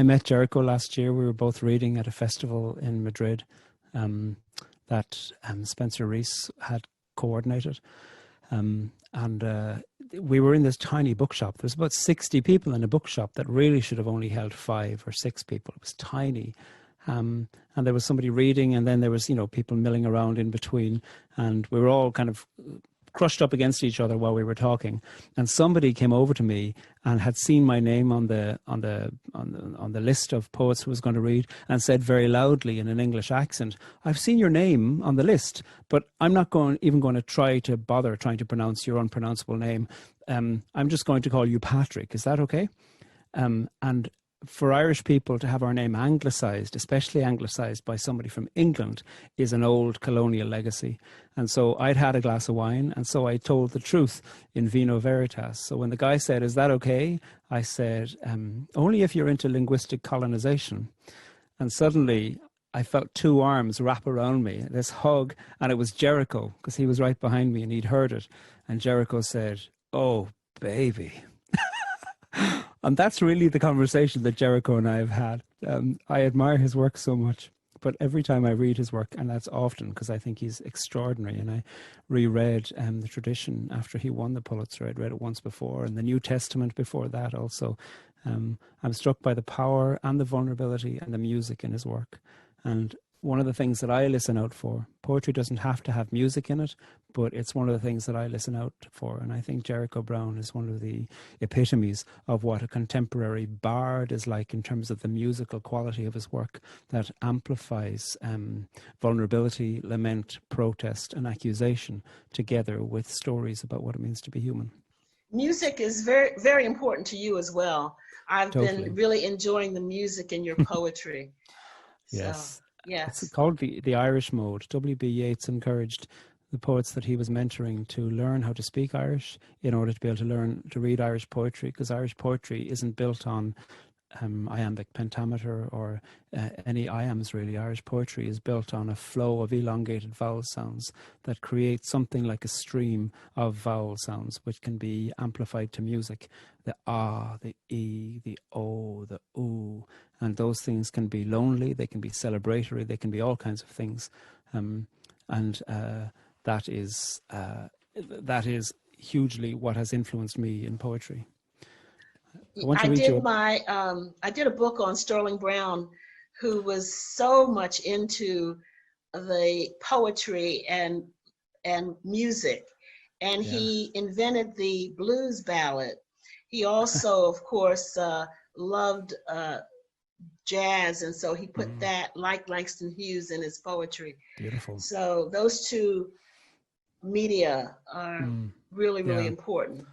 met Jericho last year. We were both reading at a festival in Madrid that Spencer Rees had coordinated. And we were in this tiny bookshop. There was about 60 people in a bookshop that really should have only held 5 or 6 people. It was tiny. And there was somebody reading, and then there was, you know, people milling around in between. And we were all kind of crushed up against each other while we were talking. And somebody came over to me and had seen my name on the list of poets who was going to read, and said very loudly in an English accent, "I've seen your name on the list, but I'm not even going to try to bother trying to pronounce your unpronounceable name. I'm just going to call you Patrick. Is that okay?" And for Irish people to have our name anglicised, especially anglicised by somebody from England, is an old colonial legacy. And so I'd had a glass of wine, and so I told the truth in vino veritas. So when the guy said, "Is that okay?" I said, "Only if you're into linguistic colonisation." And suddenly I felt two arms wrap around me, this hug, and it was Jericho, because he was right behind me and he'd heard it. And Jericho said, "Oh, baby." And that's really the conversation that Jericho and I have had. I admire his work so much, but every time I read his work, and that's often because I think he's extraordinary, and I reread the tradition after he won the Pulitzer. I'd read it once before, and the New Testament before that also. I'm struck by the power and the vulnerability and the music in his work. And one of the things that I listen out for, poetry doesn't have to have music in it, but it's one of the things that I listen out for. And I think Jericho Brown is one of the epitomes of what a contemporary bard is like in terms of the musical quality of his work that amplifies vulnerability, lament, protest, and accusation together with stories about what it means to be human. Music is very, very important to you as well. I've been really enjoying the music in your poetry. Yes. So, yes. It's called the Irish Mode. W.B. Yeats encouraged the poets that he was mentoring to learn how to speak Irish in order to be able to learn to read Irish poetry, because Irish poetry isn't built on iambic pentameter or any iams really. Irish poetry is built on a flow of elongated vowel sounds that create something like a stream of vowel sounds which can be amplified to music. The ah, the e, the o, the oo, and those things can be lonely, they can be celebratory, they can be all kinds of things, that is hugely what has influenced me in poetry. I did a book on Sterling Brown, who was so much into the poetry and music, and he invented the blues ballad. He also, of course, loved jazz, and so he put that, like Langston Hughes, in his poetry. Beautiful. So those two media are really, really important.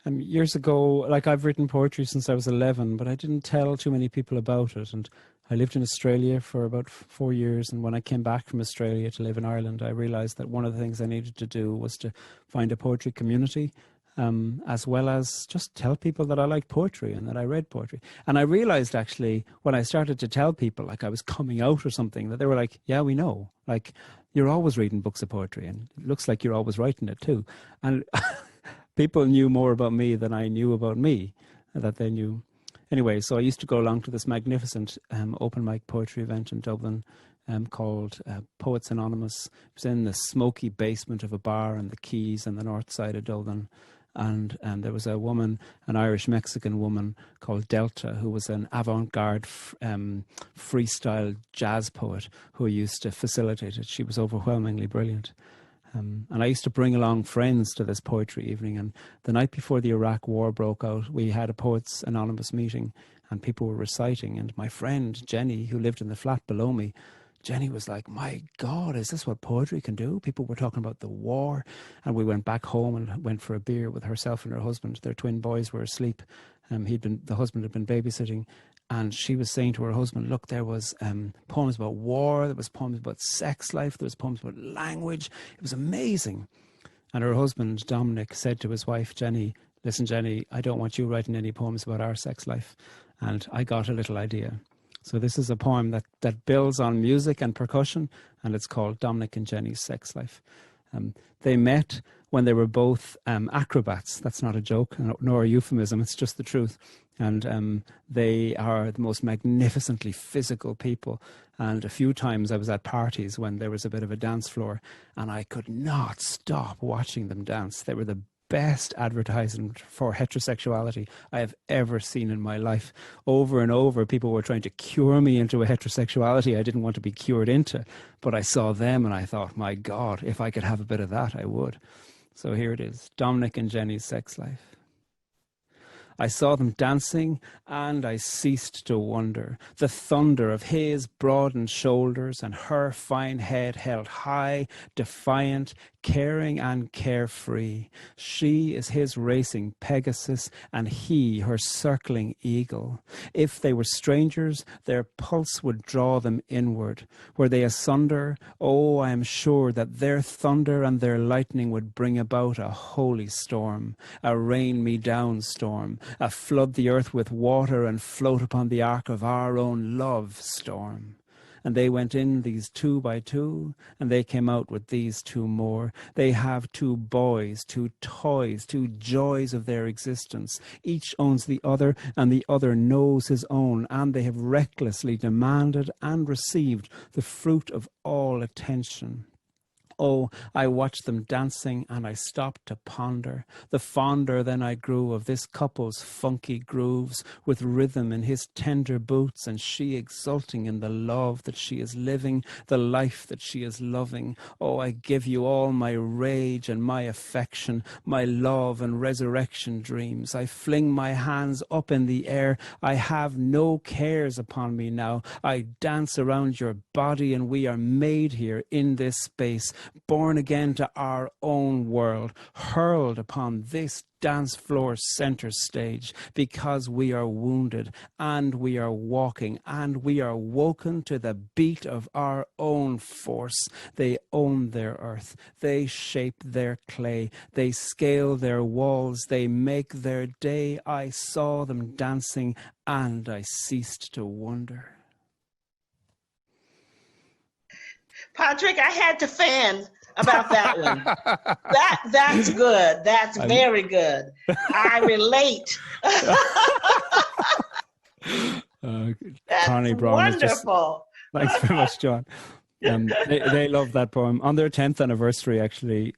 Years ago, like, I've written poetry since I was 11, but I didn't tell too many people about it. And I lived in Australia for about 4 years. And when I came back from Australia to live in Ireland, I realized that one of the things I needed to do was to find a poetry community, as well as just tell people that I liked poetry and that I read poetry. And I realized, actually, when I started to tell people, like I was coming out or something, that they were like, "Yeah, we know. Like, you're always reading books of poetry, and it looks like you're always writing it too." And people knew more about me than I knew about me, that they knew. Anyway, so I used to go along to this magnificent open mic poetry event in Dublin called Poets Anonymous. It was in the smoky basement of a bar on the Quays on the north side of Dublin. And there was a woman, an Irish-Mexican woman called Delta, who was an avant-garde freestyle jazz poet who used to facilitate it. She was overwhelmingly brilliant. And I used to bring along friends to this poetry evening. And the night before the Iraq War broke out, we had a Poets Anonymous meeting and people were reciting. And my friend, Jenny, who lived in the flat below me, Jenny was like, "My God, is this what poetry can do?" People were talking about the war. And we went back home and went for a beer with herself and her husband. Their twin boys were asleep. The husband had been babysitting. And she was saying to her husband, "Look, there was poems about war, there was poems about sex life, there was poems about language. It was amazing." And her husband, Dominic, said to his wife, Jenny, "Listen, Jenny, I don't want you writing any poems about our sex life." And I got a little idea. So this is a poem that builds on music and percussion, and it's called Dominic and Jenny's Sex Life. They met when they were both acrobats. That's not a joke, nor a euphemism. It's just the truth. And they are the most magnificently physical people. And a few times I was at parties when there was a bit of a dance floor, and I could not stop watching them dance. They were the best advertisement for heterosexuality I have ever seen in my life. Over and over, people were trying to cure me into a heterosexuality I didn't want to be cured into. But I saw them and I thought, my God, if I could have a bit of that, I would. So here it is, Dominic and Jenny's Sex Life. I saw them dancing, and I ceased to wonder. The thunder of his broadened shoulders and her fine head held high, defiant, caring and carefree. She is his racing Pegasus, and he her circling eagle. If they were strangers, their pulse would draw them inward. Were they asunder, oh, I am sure that their thunder and their lightning would bring about a holy storm, a rain-me-down storm, flood the earth with water and float upon the ark of our own love storm. And they went in, these 2 by 2, and they came out with these 2 more. They have 2 boys, 2 toys, 2 joys of their existence. Each owns the other, and the other knows his own, and they have recklessly demanded and received the fruit of all attention. Oh, I watched them dancing, and I stopped to ponder. The fonder then I grew of this couple's funky grooves, with rhythm in his tender boots, and she exulting in the love that she is living, the life that she is loving. Oh, I give you all my rage and my affection, my love and resurrection dreams. I fling my hands up in the air. I have no cares upon me now. I dance around your body, and we are made here in this space, born again to our own world, hurled upon this dance floor center stage, because we are wounded and we are walking and we are woken to the beat of our own force. They own their earth, they shape their clay, they scale their walls, they make their day. I saw them dancing and I ceased to wonder. Pádraig, I had to fan about that one. That's good. That's very good. I relate. That's Connie Brown wonderful. Thanks very much, John. They love that poem. On their 10th anniversary, actually,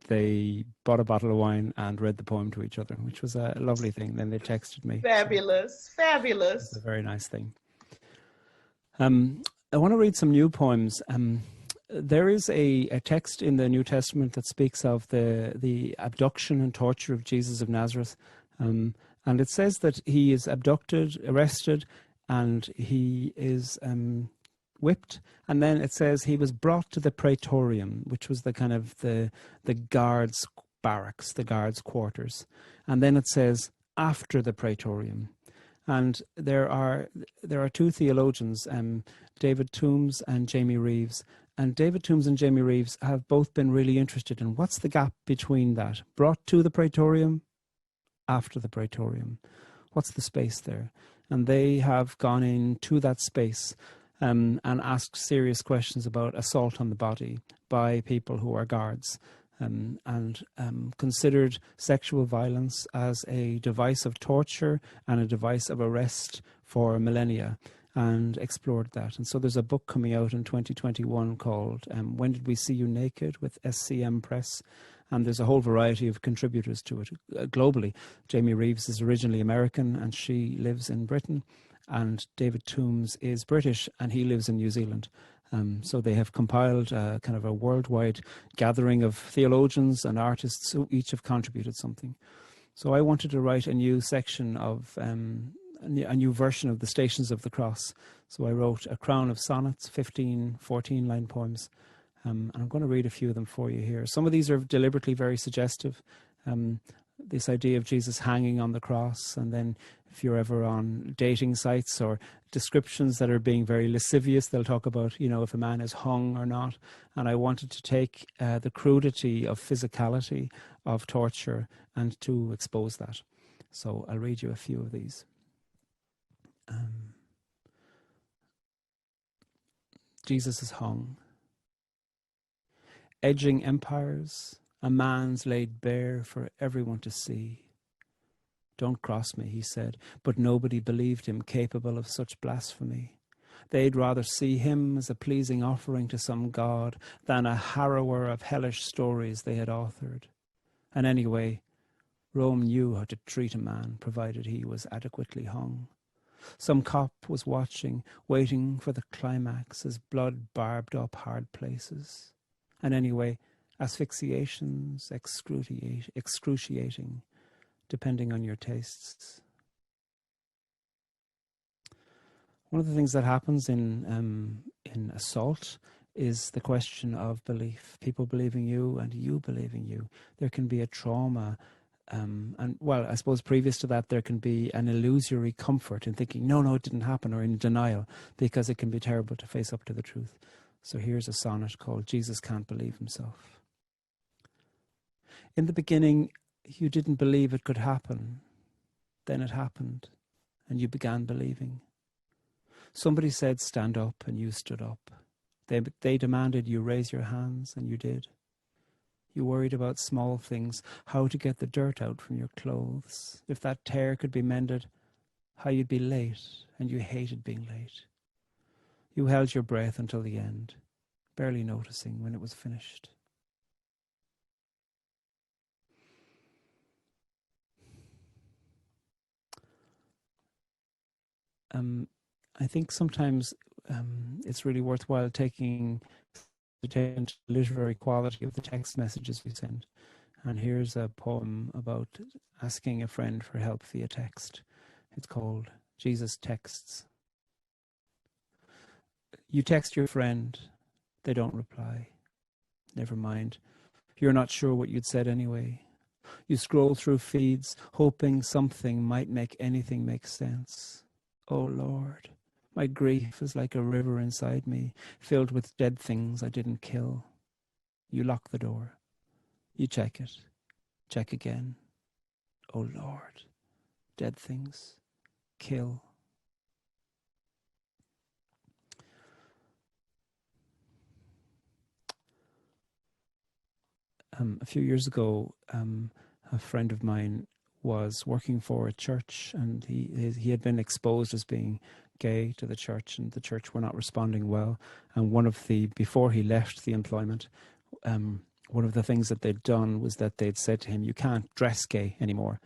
they bought a bottle of wine and read the poem to each other, which was a lovely thing. Then they texted me. Fabulous, fabulous. It's a very nice thing. I want to read some new poems. There is a text in the New Testament that speaks of the abduction and torture of Jesus of Nazareth. And it says that he is abducted, arrested, and he is whipped. And then it says he was brought to the praetorium, which was the kind of the guards' barracks, the guards' quarters. And then it says after the praetorium. And there are 2 theologians, David Toombs and Jamie Reeves. And David Toombs and Jamie Reeves have both been really interested in what's the gap between that. Brought to the praetorium, after the praetorium. What's the space there? And they have gone into that space and asked serious questions about assault on the body by people who are guards. And considered sexual violence as a device of torture and a device of arrest for millennia, and explored that. And so there's a book coming out in 2021 called When Did We See You Naked? With SCM Press. And there's a whole variety of contributors to it globally. Jamie Reeves is originally American and she lives in Britain. And David Toombs is British and he lives in New Zealand. So they have compiled kind of a worldwide gathering of theologians and artists who each have contributed something. So I wanted to write a new section of, a new version of the Stations of the Cross. So I wrote a crown of sonnets, 15, 14-line poems. And I'm going to read a few of them for you here. Some of these are deliberately very suggestive. This idea of Jesus hanging on the cross, and then if you're ever on dating sites or descriptions that are being very lascivious, they'll talk about, if a man is hung or not. And I wanted to take the crudity of physicality of torture and to expose that. So I'll read you a few of these. Jesus is hung. Edging empires, a man's laid bare for everyone to see. Don't cross me, he said, but nobody believed him capable of such blasphemy. They'd rather see him as a pleasing offering to some god than a harrower of hellish stories they had authored. And anyway, Rome knew how to treat a man, provided he was adequately hung. Some cop was watching, waiting for the climax as blood barbed up hard places. And anyway, asphyxiation's excruciating, depending on your tastes. One of the things that happens in assault is the question of belief. People believing you and you believing you. There can be a trauma. I suppose previous to that, there can be an illusory comfort in thinking, no, it didn't happen, or in denial, because it can be terrible to face up to the truth. So here's a sonnet called Jesus Can't Believe Himself. In the beginning, you didn't believe it could happen. Then it happened, and you began believing. Somebody said, stand up, and you stood up. They demanded you raise your hands, and you did. You worried about small things, how to get the dirt out from your clothes, if that tear could be mended, how you'd be late, and you hated being late. You held your breath until the end, barely noticing when it was finished. I think sometimes it's really worthwhile taking attention to the literary quality of the text messages we send. And here's a poem about asking a friend for help via text. It's called Jesus Texts. You text your friend, they don't reply. Never mind. You're not sure what you'd said anyway. You scroll through feeds, hoping something might make anything make sense. Oh Lord, my grief is like a river inside me, filled with dead things I didn't kill. You lock the door. You check it. Check again. Oh Lord, dead things. Kill. A few years ago, a friend of mine was working for a church, and he had been exposed as being gay to the church, and the church were not responding well. And before he left the employment, one of the things that they'd done was that they'd said to him, you can't dress gay anymore.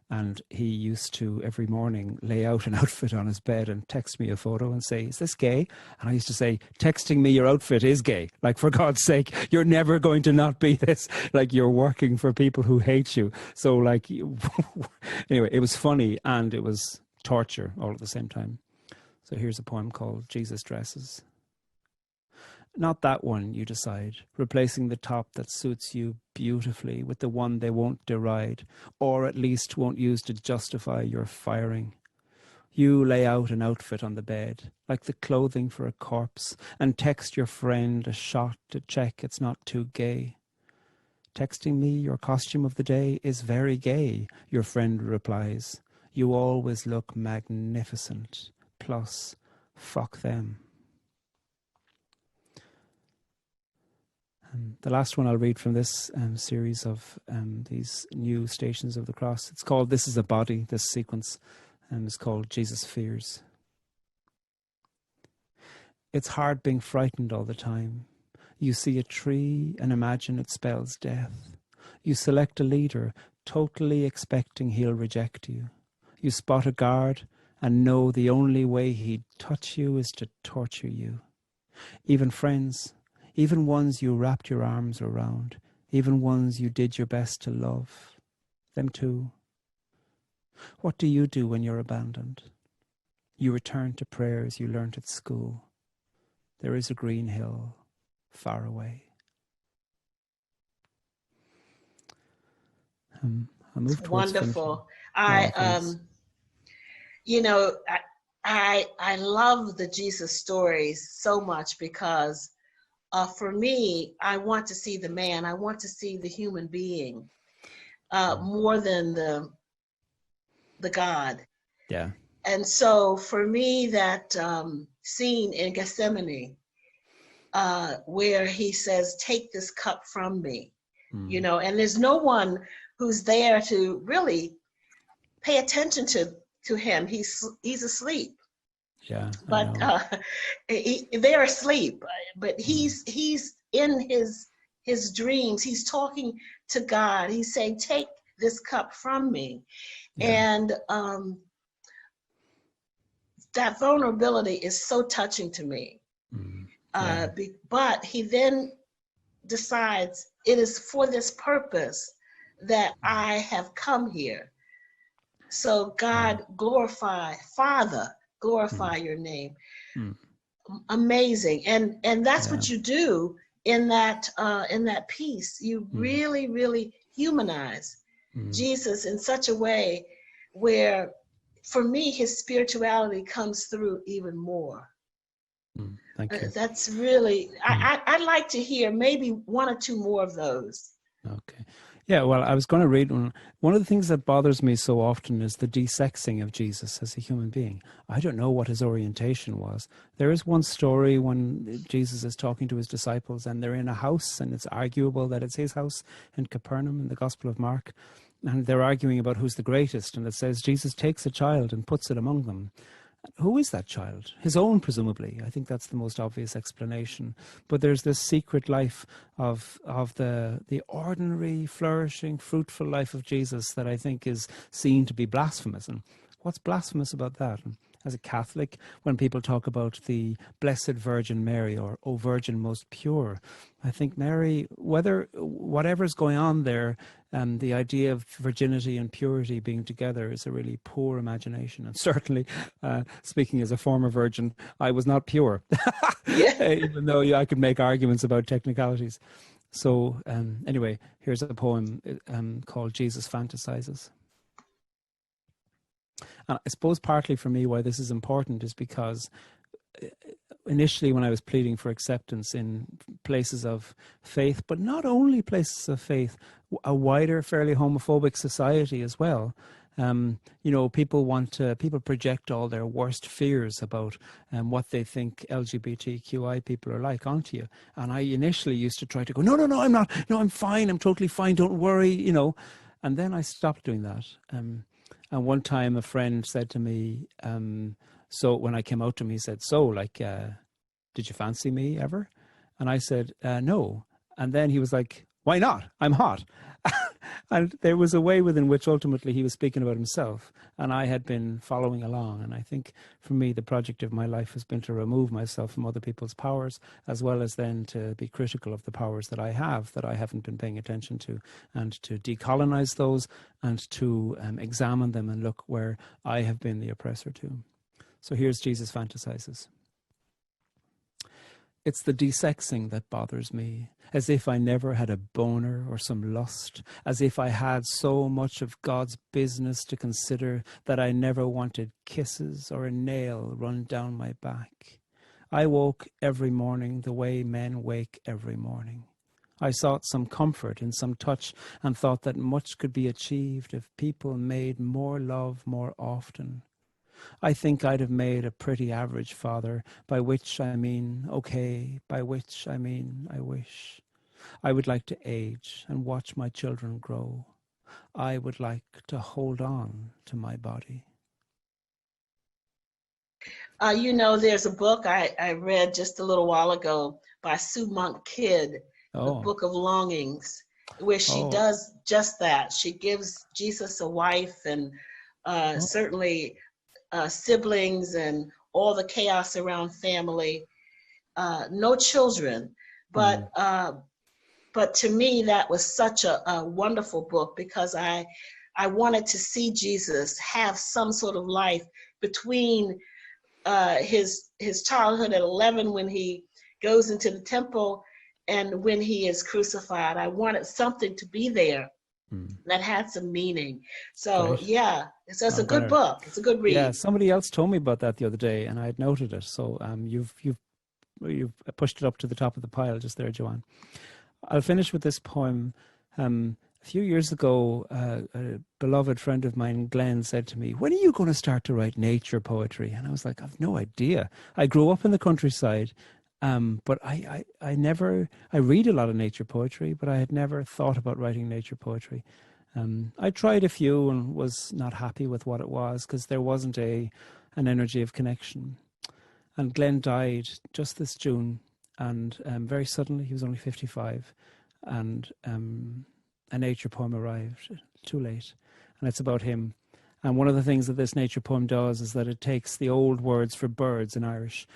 And he used to, every morning, lay out an outfit on his bed and text me a photo and say, is this gay? And I used to say, texting me your outfit is gay. Like, for God's sake, you're never going to not be this. Like, you're working for people who hate you. So, like, anyway, it was funny and it was torture all at the same time. So here's a poem called Jesus Dresses. Not that one, you decide, replacing the top that suits you beautifully with the one they won't deride, or at least won't use to justify your firing. You lay out an outfit on the bed, like the clothing for a corpse, and text your friend a shot to check it's not too gay. Texting me your costume of the day is very gay, your friend replies. You always look magnificent, plus, fuck them. The last one I'll read from this series of these new Stations of the Cross. It's called This is a Body, this sequence, and it's called Jesus Fears. It's hard being frightened all the time. You see a tree and imagine it spells death. You select a leader, totally expecting he'll reject you. You spot a guard and know the only way he'd touch you is to torture you. Even friends, even ones you wrapped your arms around, even ones you did your best to love, them too. What do you do when you're abandoned? You return to prayers you learnt at school. There is a green hill far away. I'll move It's towards wonderful. finishing. I love the Jesus stories so much because for me, I want to see the man. I want to see the human being more than the God. Yeah. And so for me, that scene in Gethsemane, where he says, take this cup from me, and there's no one who's there to really pay attention to him. He's asleep. Yeah. But they're asleep. But he's in his dreams. He's talking to God. He's saying, take this cup from me. Yeah. And that vulnerability is so touching to me. Yeah. But he then decides, it is for this purpose that I have come here. So God, Father, glorify your name. Amazing. And that's what you do in that piece. You really, really humanize Jesus in such a way where, for me, his spirituality comes through even more. Thank you. That's really, I'd like to hear maybe one or two more of those. Okay. Yeah, well, I was going to read one. One of the things that bothers me so often is the desexing of Jesus as a human being. I don't know what his orientation was. There is one story when Jesus is talking to his disciples and they're in a house, and it's arguable that it's his house in Capernaum in the Gospel of Mark. And they're arguing about who's the greatest. And it says Jesus takes a child and puts it among them. Who is that child? His own, presumably. I think that's the most obvious explanation. But there's this secret life of the ordinary, flourishing, fruitful life of Jesus that I think is seen to be blasphemous. And what's blasphemous about that? And as a Catholic, when people talk about the Blessed Virgin Mary or O Virgin Most Pure, I think Mary, whatever's going on there, the idea of virginity and purity being together is a really poor imagination. And certainly, speaking as a former virgin, I was not pure, even though I could make arguments about technicalities. So anyway, here's a poem called Jesus Fantasizes. And I suppose partly for me why this is important is because initially when I was pleading for acceptance in places of faith, but not only places of faith, a wider, fairly homophobic society as well. People project all their worst fears about what they think LGBTQI people are like onto you. And I initially used to try to go, no, I'm not. No, I'm fine. I'm totally fine. Don't worry, And then I stopped doing that. And one time a friend said to me, so when I came out to him, he said, did you fancy me ever? And I said, no. And then he was like, why not? I'm hot. And there was a way within which ultimately he was speaking about himself. And I had been following along. And I think for me, the project of my life has been to remove myself from other people's powers, as well as then to be critical of the powers that I have, that I haven't been paying attention to, and to decolonize those and to examine them and look where I have been the oppressor too. So here's Jesus Fantasizes. It's the desexing that bothers me, as if I never had a boner or some lust, as if I had so much of God's business to consider that I never wanted kisses or a nail run down my back. I woke every morning the way men wake every morning. I sought some comfort in some touch and thought that much could be achieved if people made more love more often. I think I'd have made a pretty average father, by which I mean okay, by which I mean I wish. I would like to age and watch my children grow. I would like to hold on to my body. There's a book I read just a little while ago by Sue Monk Kidd, The Book of Longings, where she does just that. She gives Jesus a wife and certainly siblings and all the chaos around family, no children. But to me, that was such a wonderful book because I wanted to see Jesus have some sort of life between his childhood at 11 when he goes into the temple and when he is crucified. I wanted something to be there that had some meaning. So yeah, it's a good book. It's a good read. Yeah, somebody else told me about that the other day, and I had noted it. So you've pushed it up to the top of the pile just there, Joanne. I'll finish with this poem. A few years ago, a beloved friend of mine, Glenn, said to me, "When are you going to start to write nature poetry?" And I was like, "I've no idea." I grew up in the countryside. But I read a lot of nature poetry, but I had never thought about writing nature poetry. I tried a few and was not happy with what it was because there wasn't an energy of connection. And Glenn died just this June, and very suddenly, he was only 55, and a nature poem arrived too late, and it's about him. And one of the things that this nature poem does is that it takes the old words for birds in Irish.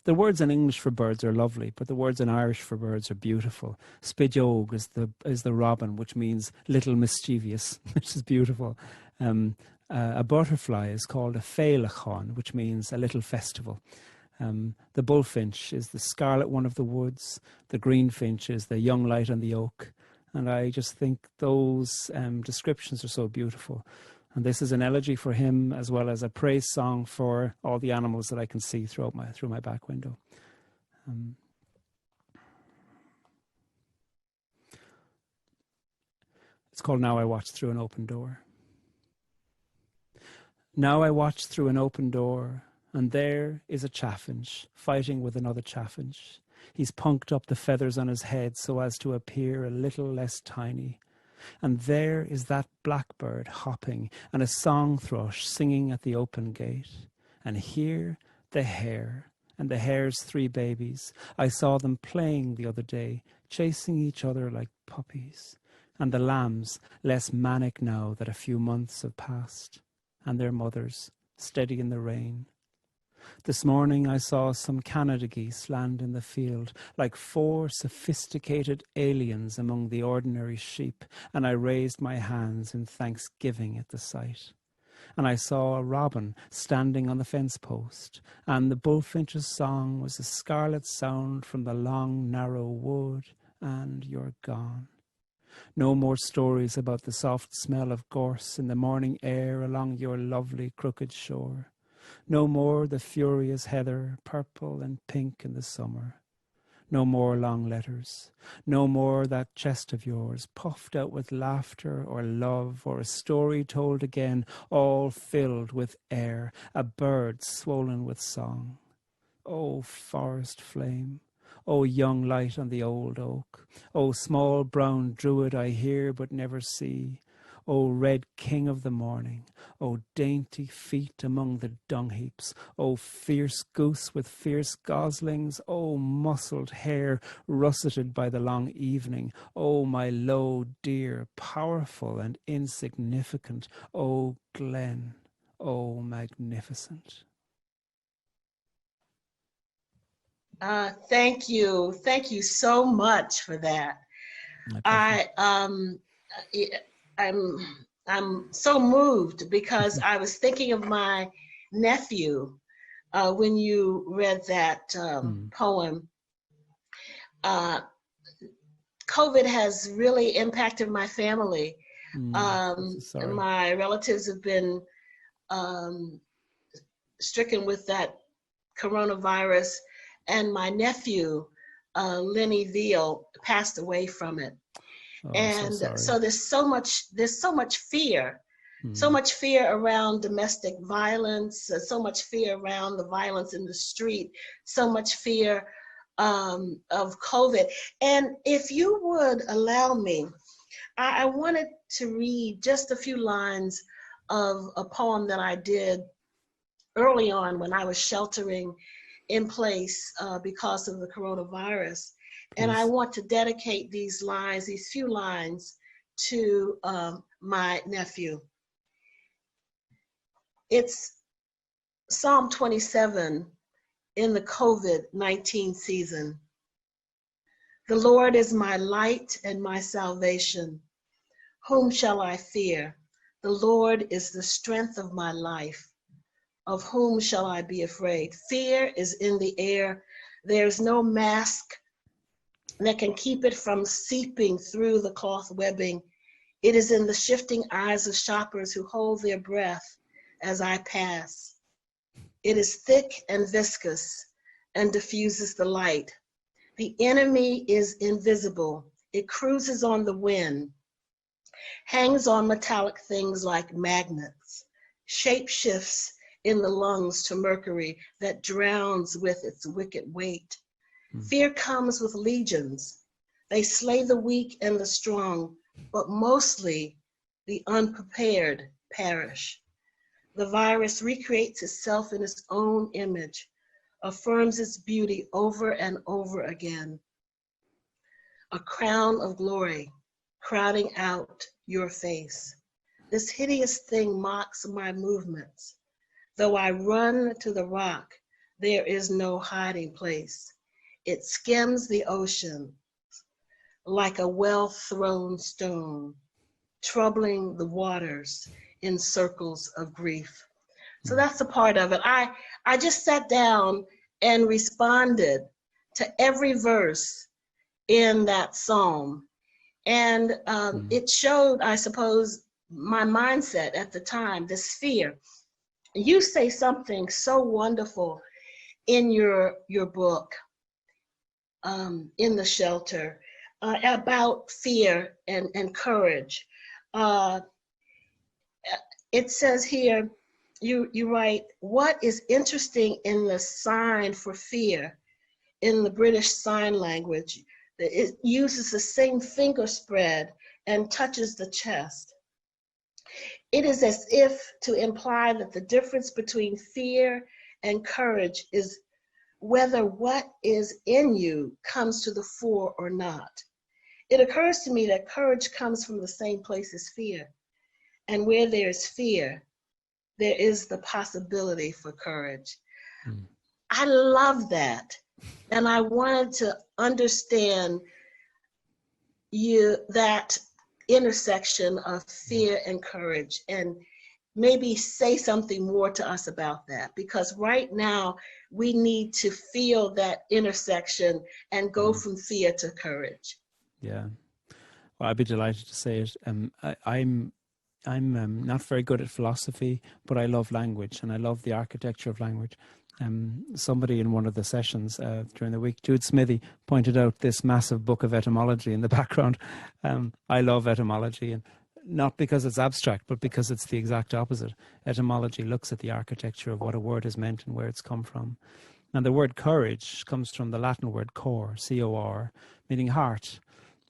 The words in English for birds are lovely, but the words in Irish for birds are beautiful. Spideog is the robin, which means little mischievous, which is beautiful. A butterfly is called a féilachán, which means a little festival. The bullfinch is the scarlet one of the woods. The greenfinch is the young light on the oak. And I just think those descriptions are so beautiful. And this is an elegy for him, as well as a praise song for all the animals that I can see through my back window. It's called Now I Watch Through an Open Door. Now I watch through an open door, and there is a chaffinch fighting with another chaffinch. He's punked up the feathers on his head so as to appear a little less tiny. And there is that blackbird hopping, and a song thrush singing at the open gate. And here the hare, and the hare's 3 babies. I saw them playing the other day, chasing each other like puppies. And the lambs, less manic now that a few months have passed. And their mothers, steady in the rain. This morning I saw some Canada geese land in the field, like 4 sophisticated aliens among the ordinary sheep, and I raised my hands in thanksgiving at the sight. And I saw a robin standing on the fence post, and the bullfinch's song was a scarlet sound from the long, narrow wood, and you're gone. No more stories about the soft smell of gorse in the morning air along your lovely crooked shore. No more the furious heather, purple and pink in the summer. No more long letters. No more that chest of yours, puffed out with laughter or love or a story told again, all filled with air, a bird swollen with song. Oh, forest flame. Oh, young light on the old oak. Oh, small brown druid I hear but never see. O red king of the morning, O dainty feet among the dung heaps, O fierce goose with fierce goslings, O muscled hair russeted by the long evening, O my low dear, powerful and insignificant, O glen, O magnificent. Thank you. Thank you so much for that. I'm so moved because I was thinking of my nephew when you read that poem. COVID has really impacted my family. My relatives have been stricken with that coronavirus, and my nephew, Lenny Veal, passed away from it. Oh, and so there's so much fear, so much fear around domestic violence, so much fear around the violence in the street, so much fear of COVID. And if you would allow me, I wanted to read just a few lines of a poem that I did early on when I was sheltering in place because of the coronavirus. And I want to dedicate these lines, these few lines, to my nephew. It's Psalm 27 in the COVID-19 season. The Lord is my light and my salvation. Whom shall I fear? The Lord is the strength of my life. Of whom shall I be afraid? Fear is in the air. There's no mask that can keep it from seeping through the cloth webbing. It is in the shifting eyes of shoppers who hold their breath as I pass. It is thick and viscous and diffuses the light. The enemy is invisible. It cruises on the wind, hangs on metallic things like magnets, shape shifts in the lungs to mercury that drowns with its wicked weight. Fear comes with legions. They slay the weak and the strong, but mostly the unprepared perish. The virus recreates itself in its own image, affirms its beauty over and over again. A crown of glory crowding out your face. This hideous thing mocks my movements. Though I run to the rock, there is no hiding place. It skims the ocean like a well-thrown stone, troubling the waters in circles of grief. So that's a part of it. I just sat down and responded to every verse in that psalm. And it showed, I suppose, my mindset at the time, this fear. You say something so wonderful in your book, in the shelter, about fear and courage. Uh, it says here, you write, what is interesting in the sign for fear in the British Sign Language, it uses the same finger spread and touches the chest. It is as if to imply that the difference between fear and courage is whether what is in you comes to the fore or not. It occurs to me that courage comes from the same place as fear. And where there is fear, there is the possibility for courage. Mm. I love that. And I wanted to understand that intersection of fear and courage, and maybe say something more to us about that, because right now we need to feel that intersection and go from fear to courage. Yeah, well, I'd be delighted to say it. I'm not very good at philosophy, but I love language, and I love the architecture of language. Somebody in one of the sessions during the week, Jude Smithy, pointed out this massive book of etymology in the background. I love etymology, and not because it's abstract, but because it's the exact opposite. Etymology looks at the architecture of what a word has meant and where it's come from. And the word courage comes from the Latin word cor, C-O-R, meaning heart.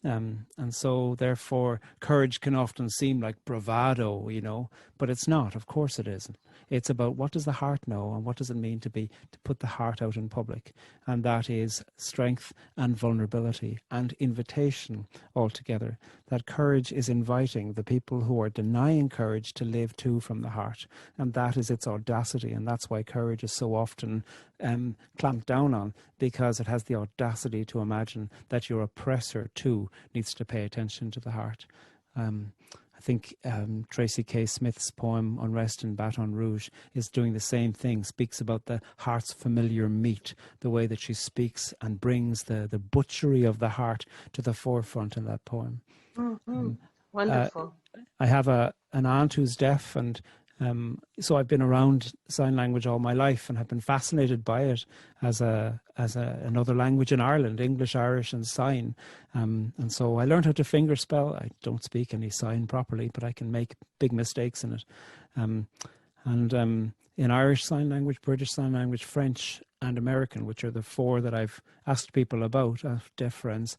And so, therefore, courage can often seem like bravado, you know, but it's not. Of course it isn't. It's about what does the heart know and what does it mean to put the heart out in public. And that is strength and vulnerability and invitation altogether. That courage is inviting the people who are denying courage to live too from the heart. And that is its audacity. And that's why courage is so often clamped down on, because it has the audacity to imagine that your oppressor too needs to pay attention to the heart. I think Tracy K. Smith's poem Unrest in Baton Rouge is doing the same thing, speaks about the heart's familiar meat, the way that she speaks and brings the butchery of the heart to the forefront in that poem. Mm-hmm. Wonderful. I have an aunt who's deaf, and so I've been around sign language all my life and have been fascinated by it as another language in Ireland, English, Irish, and sign. And so I learned how to fingerspell. I don't speak any sign properly, but I can make big mistakes in it. In Irish Sign Language, British Sign Language, French, and American, which are the four that I've asked people about, deaf friends,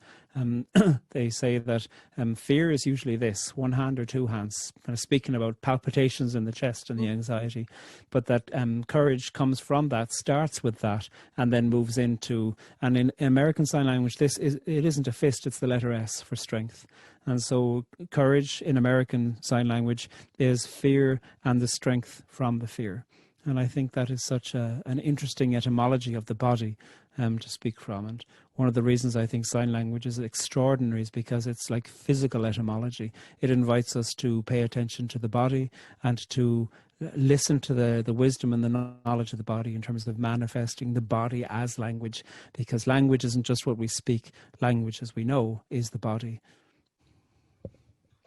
they say that fear is usually this, one hand or two hands, kind of speaking about palpitations in the chest and the anxiety, but that courage comes from that, starts with that, and then moves into, and in American Sign Language, it isn't a fist, it's the letter S for strength. And so courage in American Sign Language is fear and the strength from the fear. And I think that is such an interesting etymology of the body to speak from. And one of the reasons I think sign language is extraordinary is because it's like physical etymology. It invites us to pay attention to the body and to listen to the wisdom and the knowledge of the body in terms of manifesting the body as language, because language isn't just what we speak. Language, as we know, is the body.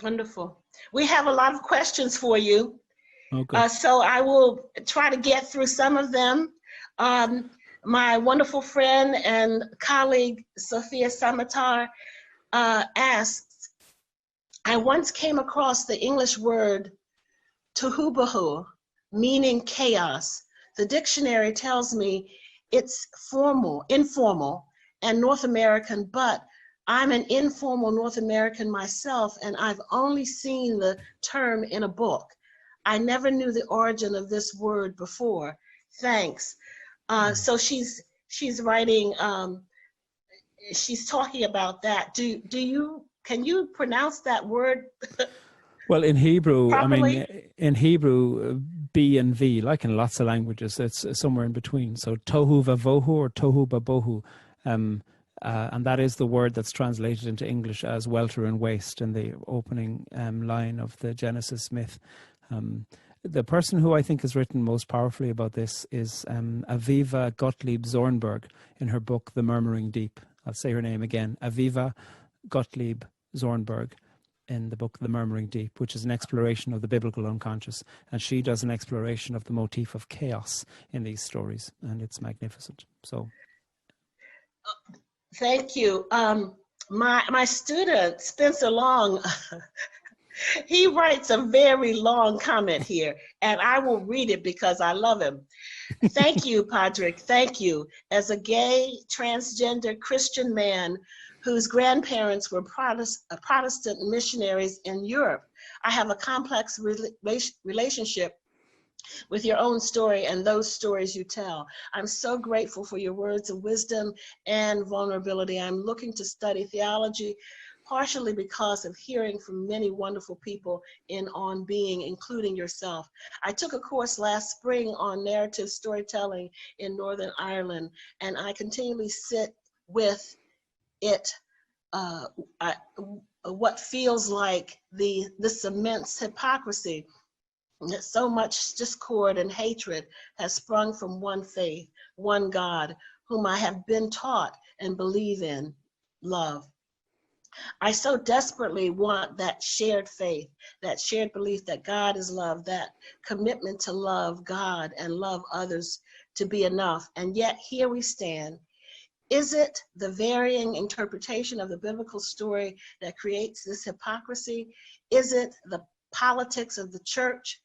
Wonderful. We have a lot of questions for you. Okay. So I will try to get through some of them. My wonderful friend and colleague, Sophia Samatar, asks, I once came across the English word tohubohu, meaning chaos. The dictionary tells me it's informal, and North American, but I'm an informal North American myself, and I've only seen the term in a book. I never knew the origin of this word before. Thanks. So she's writing. She's talking about that. Can you pronounce that word? Well, in Hebrew, properly? I mean, in Hebrew, B and V, like in lots of languages, it's somewhere in between. So tohu vavohu or tohu babohu. And that is the word that's translated into English as welter and waste in the opening line of the Genesis myth. The person who I think has written most powerfully about this is Aviva Gottlieb Zornberg in her book, The Murmuring Deep. I'll say her name again, Aviva Gottlieb Zornberg, in the book, The Murmuring Deep, which is an exploration of the biblical unconscious. And she does an exploration of the motif of chaos in these stories, and it's magnificent. So, thank you. My student, Spencer Long, He writes a very long comment here, and I will read it because I love him. Thank you, Pádraig. Thank you. As a gay, transgender Christian man whose grandparents were Protestant missionaries in Europe, I have a complex relationship with your own story and those stories you tell. I'm so grateful for your words of wisdom and vulnerability. I'm looking to study theology, partially because of hearing from many wonderful people on being, including yourself. I took a course last spring on narrative storytelling in Northern Ireland, and I continually sit with it, what feels like this immense hypocrisy, that so much discord and hatred has sprung from one faith, one God, whom I have been taught and believe in, love. I so desperately want that shared faith, that shared belief that God is love, that commitment to love God and love others to be enough. And yet here we stand. Is it the varying interpretation of the biblical story that creates this hypocrisy? Is it the politics of the church?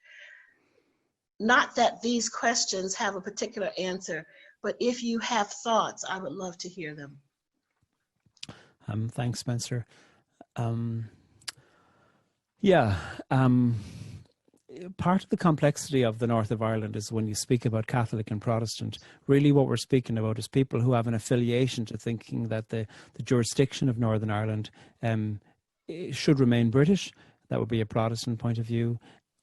Not that these questions have a particular answer, but if you have thoughts, I would love to hear them. Thanks, Spencer. Part of the complexity of the north of Ireland is when you speak about Catholic and Protestant, really what we're speaking about is people who have an affiliation to thinking that the jurisdiction of Northern Ireland should remain British. That would be a Protestant point of view,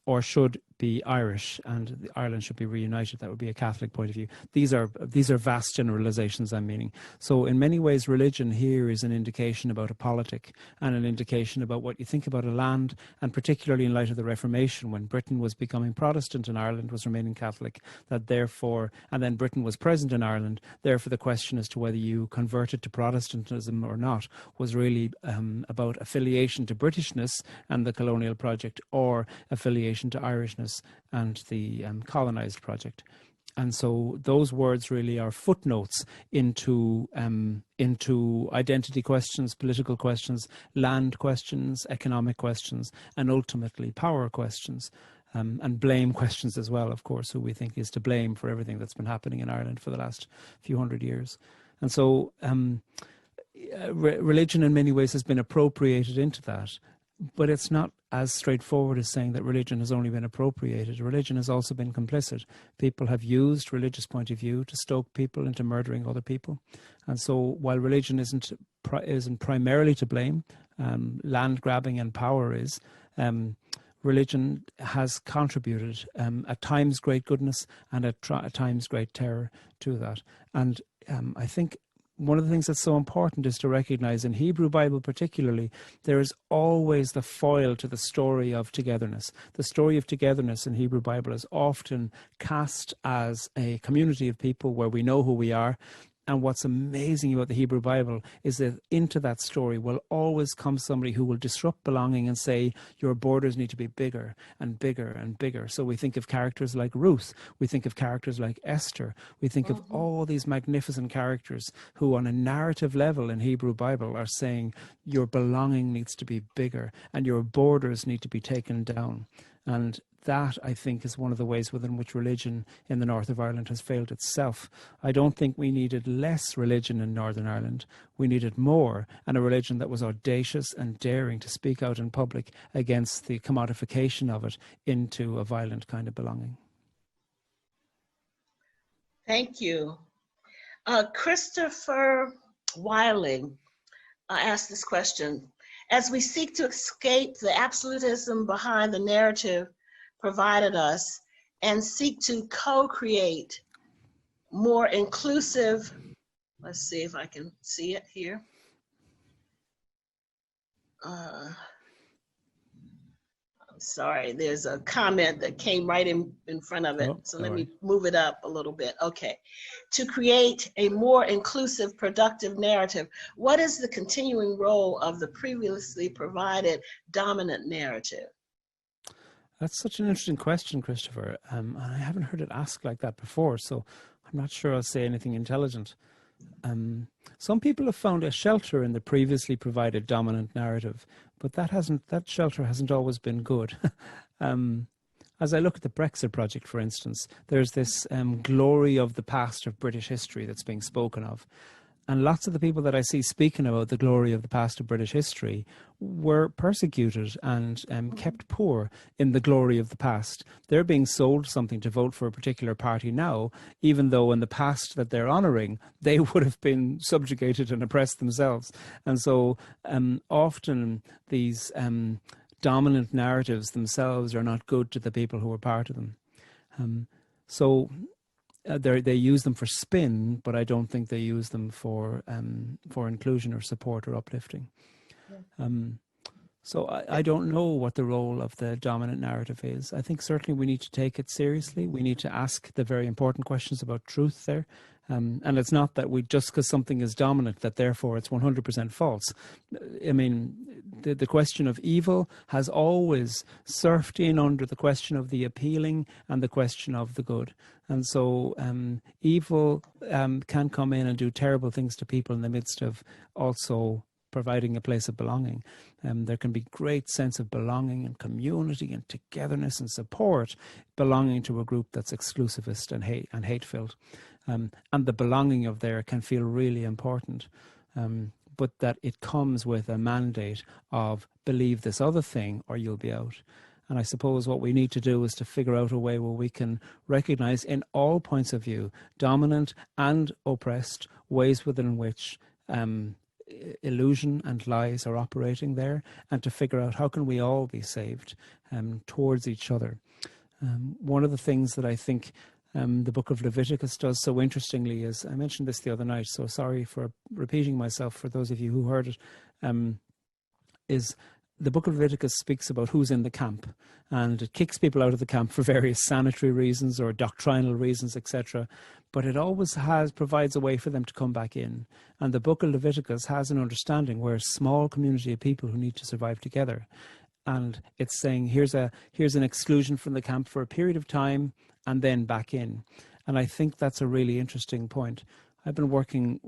or should be Irish and Ireland should be reunited. That would be a Catholic point of view. These are vast generalizations I'm meaning. So in many ways, religion here is an indication about a politic and an indication about what you think about a land, and particularly in light of the Reformation, when Britain was becoming Protestant and Ireland was remaining Catholic, that therefore, and then Britain was present in Ireland, therefore the question as to whether you converted to Protestantism or not was really about affiliation to Britishness and the colonial project, or affiliation to Irishness and the colonized project. And so those words really are footnotes into identity questions, political questions, land questions, economic questions, and ultimately power questions, and blame questions as well, of course, who we think is to blame for everything that's been happening in Ireland for the last few hundred years. And so religion in many ways has been appropriated into that. But it's not as straightforward as saying that religion has only been appropriated. Religion has also been complicit. People have used religious point of view to stoke people into murdering other people. And so while religion isn't primarily to blame, land grabbing and power is, religion has contributed at times great goodness and at times great terror to that. And I think one of the things that's so important is to recognize in Hebrew Bible particularly, there is always the foil to the story of togetherness. The story of togetherness in Hebrew Bible is often cast as a community of people where we know who we are. And what's amazing about the Hebrew Bible is that into that story will always come somebody who will disrupt belonging and say, your borders need to be bigger and bigger and bigger. So we think of characters like Ruth. We think of characters like Esther. We think of all these magnificent characters who on a narrative level in Hebrew Bible are saying, your belonging needs to be bigger and your borders need to be taken down. And that, I think, is one of the ways within which religion in the north of Ireland has failed itself. I don't think we needed less religion in Northern Ireland. We needed more, and a religion that was audacious and daring to speak out in public against the commodification of it into a violent kind of belonging. Thank you. Christopher Wiling asked this question. As we seek to escape the absolutism behind the narrative provided us and seek to co-create more inclusive, let's see if I can see it here. I'm sorry, there's a comment that came right in front of it. So let me move it up a little bit. Okay. To create a more inclusive, productive narrative, what is the continuing role of the previously provided dominant narrative? That's such an interesting question, Christopher. And I haven't heard it asked like that before, so I'm not sure I'll say anything intelligent. Some people have found a shelter in the previously provided dominant narrative, but that shelter hasn't always been good. As I look at the Brexit project, for instance, there's this glory of the past of British history that's being spoken of. And lots of the people that I see speaking about the glory of the past of British history were persecuted and kept poor in the glory of the past. They're being sold something to vote for a particular party now, even though in the past that they're honouring, they would have been subjugated and oppressed themselves. And so often these dominant narratives themselves are not good to the people who are part of them. They use them for spin, but I don't think they use them for inclusion or support or uplifting. Yeah. So I don't know what the role of the dominant narrative is. I think certainly we need to take it seriously. We need to ask the very important questions about truth there. And it's not that just because something is dominant, that therefore it's 100% false. I mean, the question of evil has always surfed in under the question of the appealing and the question of the good. And so evil can come in and do terrible things to people in the midst of also providing a place of belonging. There can be great sense of belonging and community and togetherness and support belonging to a group that's exclusivist and hate-filled. And the belonging of there can feel really important, but that it comes with a mandate of believe this other thing or you'll be out. And I suppose what we need to do is to figure out a way where we can recognize in all points of view, dominant and oppressed, ways within which illusion and lies are operating there, and to figure out how can we all be saved towards each other. One of the things that I think the book of Leviticus does so interestingly is, I mentioned this the other night, so sorry for repeating myself for those of you who heard it, is the book of Leviticus speaks about who's in the camp, and it kicks people out of the camp for various sanitary reasons or doctrinal reasons, etc. But it always provides a way for them to come back in. And the book of Leviticus has an understanding where a small community of people who need to survive together. And it's saying, here's an exclusion from the camp for a period of time and then back in. And I think that's a really interesting point. I've been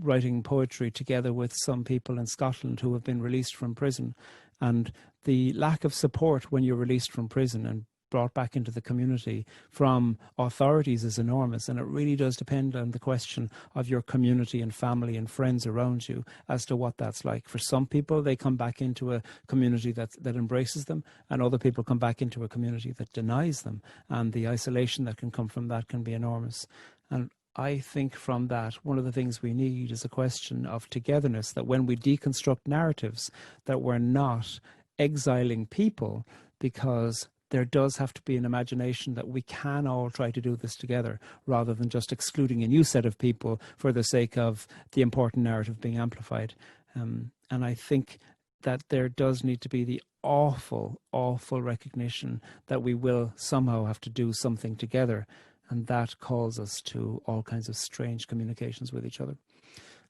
writing poetry together with some people in Scotland who have been released from prison. And the lack of support when you're released from prison and brought back into the community from authorities is enormous, and it really does depend on the question of your community and family and friends around you as to what that's like. For some people, they come back into a community that embraces them, and other people come back into a community that denies them, and the isolation that can come from that can be enormous. And I think from that, one of the things we need is a question of togetherness, that when we deconstruct narratives, that we're not exiling people, because there does have to be an imagination that we can all try to do this together, rather than just excluding a new set of people for the sake of the important narrative being amplified. And I think that there does need to be the awful, awful recognition that we will somehow have to do something together. And that calls us to all kinds of strange communications with each other.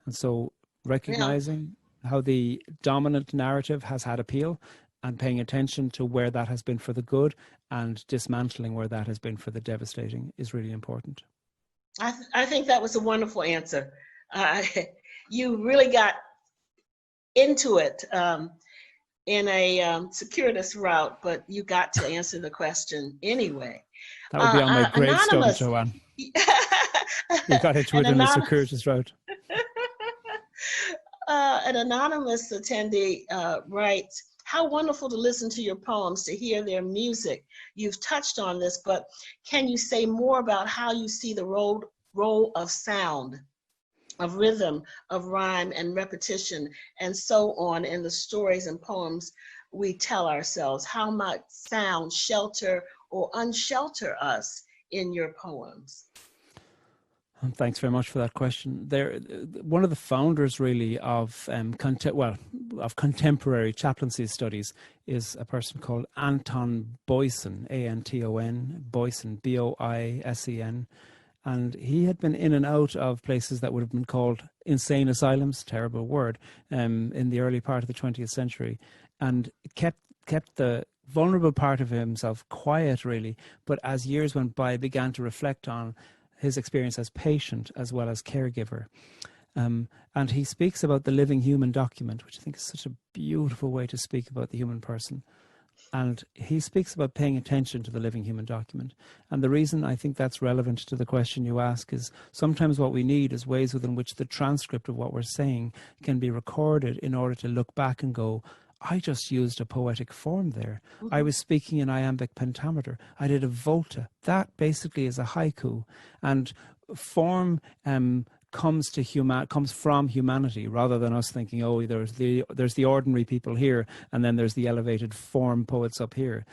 And so recognizing how the dominant narrative has had appeal, and paying attention to where that has been for the good, and dismantling where that has been for the devastating, is really important. I think that was a wonderful answer. You really got into it in a circuitous route, but you got to answer the question anyway. That would be on my gravestone, Joanne. You got into it in a circuitous route. An anonymous attendee writes, how wonderful to listen to your poems, to hear their music. You've touched on this, but can you say more about how you see the role of sound, of rhythm, of rhyme and repetition, and so on in the stories and poems we tell ourselves? How might sound shelter or unshelter us in your poems? Thanks very much for that question. One of the founders, really, of contemporary chaplaincy studies is a person called Anton Boysen, A-N-T-O-N, Boysen, B-O-I-S-E-N. And he had been in and out of places that would have been called insane asylums, terrible word, in the early part of the 20th century, and kept the vulnerable part of himself quiet, really. But as years went by, began to reflect on his experience as patient as well as caregiver. And he speaks about the living human document, which I think is such a beautiful way to speak about the human person. And he speaks about paying attention to the living human document. And the reason I think that's relevant to the question you ask is sometimes what we need is ways within which the transcript of what we're saying can be recorded in order to look back and go, I just used a poetic form there. Mm-hmm. I was speaking in iambic pentameter. I did a volta. That basically is a haiku. And form comes from humanity, rather than us thinking, oh, there's the ordinary people here and then there's the elevated form poets up here.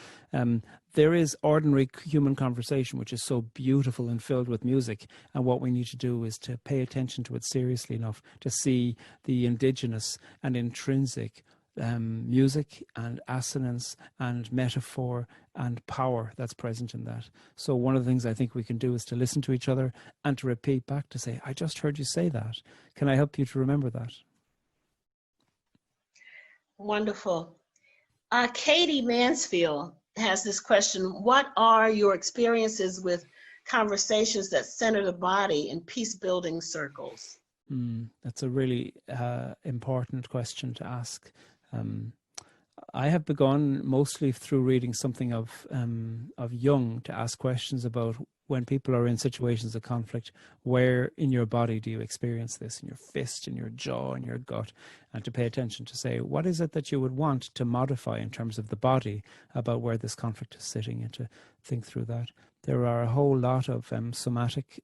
There is ordinary human conversation, which is so beautiful and filled with music, and what we need to do is to pay attention to it seriously enough to see the indigenous and intrinsic music and assonance and metaphor and power that's present in that. So one of the things I think we can do is to listen to each other and to repeat back, to say, I just heard you say that. Can I help you to remember that? Wonderful. Katie Mansfield has this question. What are your experiences with conversations that center the body in peace-building circles? That's a really important question to ask. I have begun mostly through reading something of Jung to ask questions about when people are in situations of conflict, where in your body do you experience this? In your fist, in your jaw, in your gut? And to pay attention to say, what is it that you would want to modify in terms of the body about where this conflict is sitting, and to think through that. There are a whole lot of somatic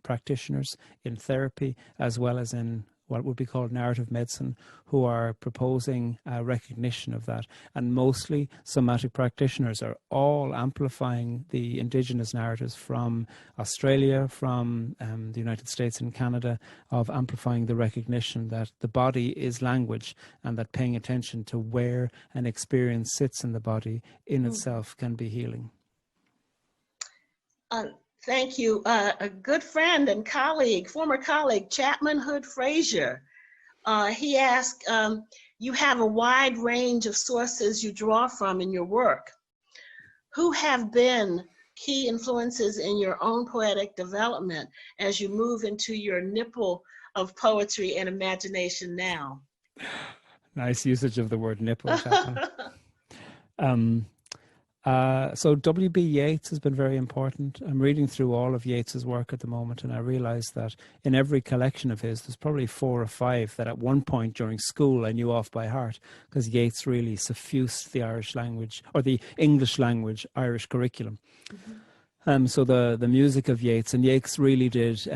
practitioners in therapy, as well as in what would be called narrative medicine, who are proposing recognition of that. And mostly somatic practitioners are all amplifying the indigenous narratives from Australia, from the United States and Canada, of amplifying the recognition that the body is language, and that paying attention to where an experience sits in the body in itself can be healing. Thank you. A good friend and colleague, former colleague, Chapman Hood Frazier, he asked, you have a wide range of sources you draw from in your work. Who have been key influences in your own poetic development as you move into your nipple of poetry and imagination now? Nice usage of the word nipple, Chapman. So W.B. Yeats has been very important. I'm reading through all of Yeats's work at the moment, and I realize that in every collection of his, there's probably 4 or 5 that at one point during school I knew off by heart, because Yeats really suffused the Irish language, or the English language Irish curriculum. So the music of Yeats, and Yeats really did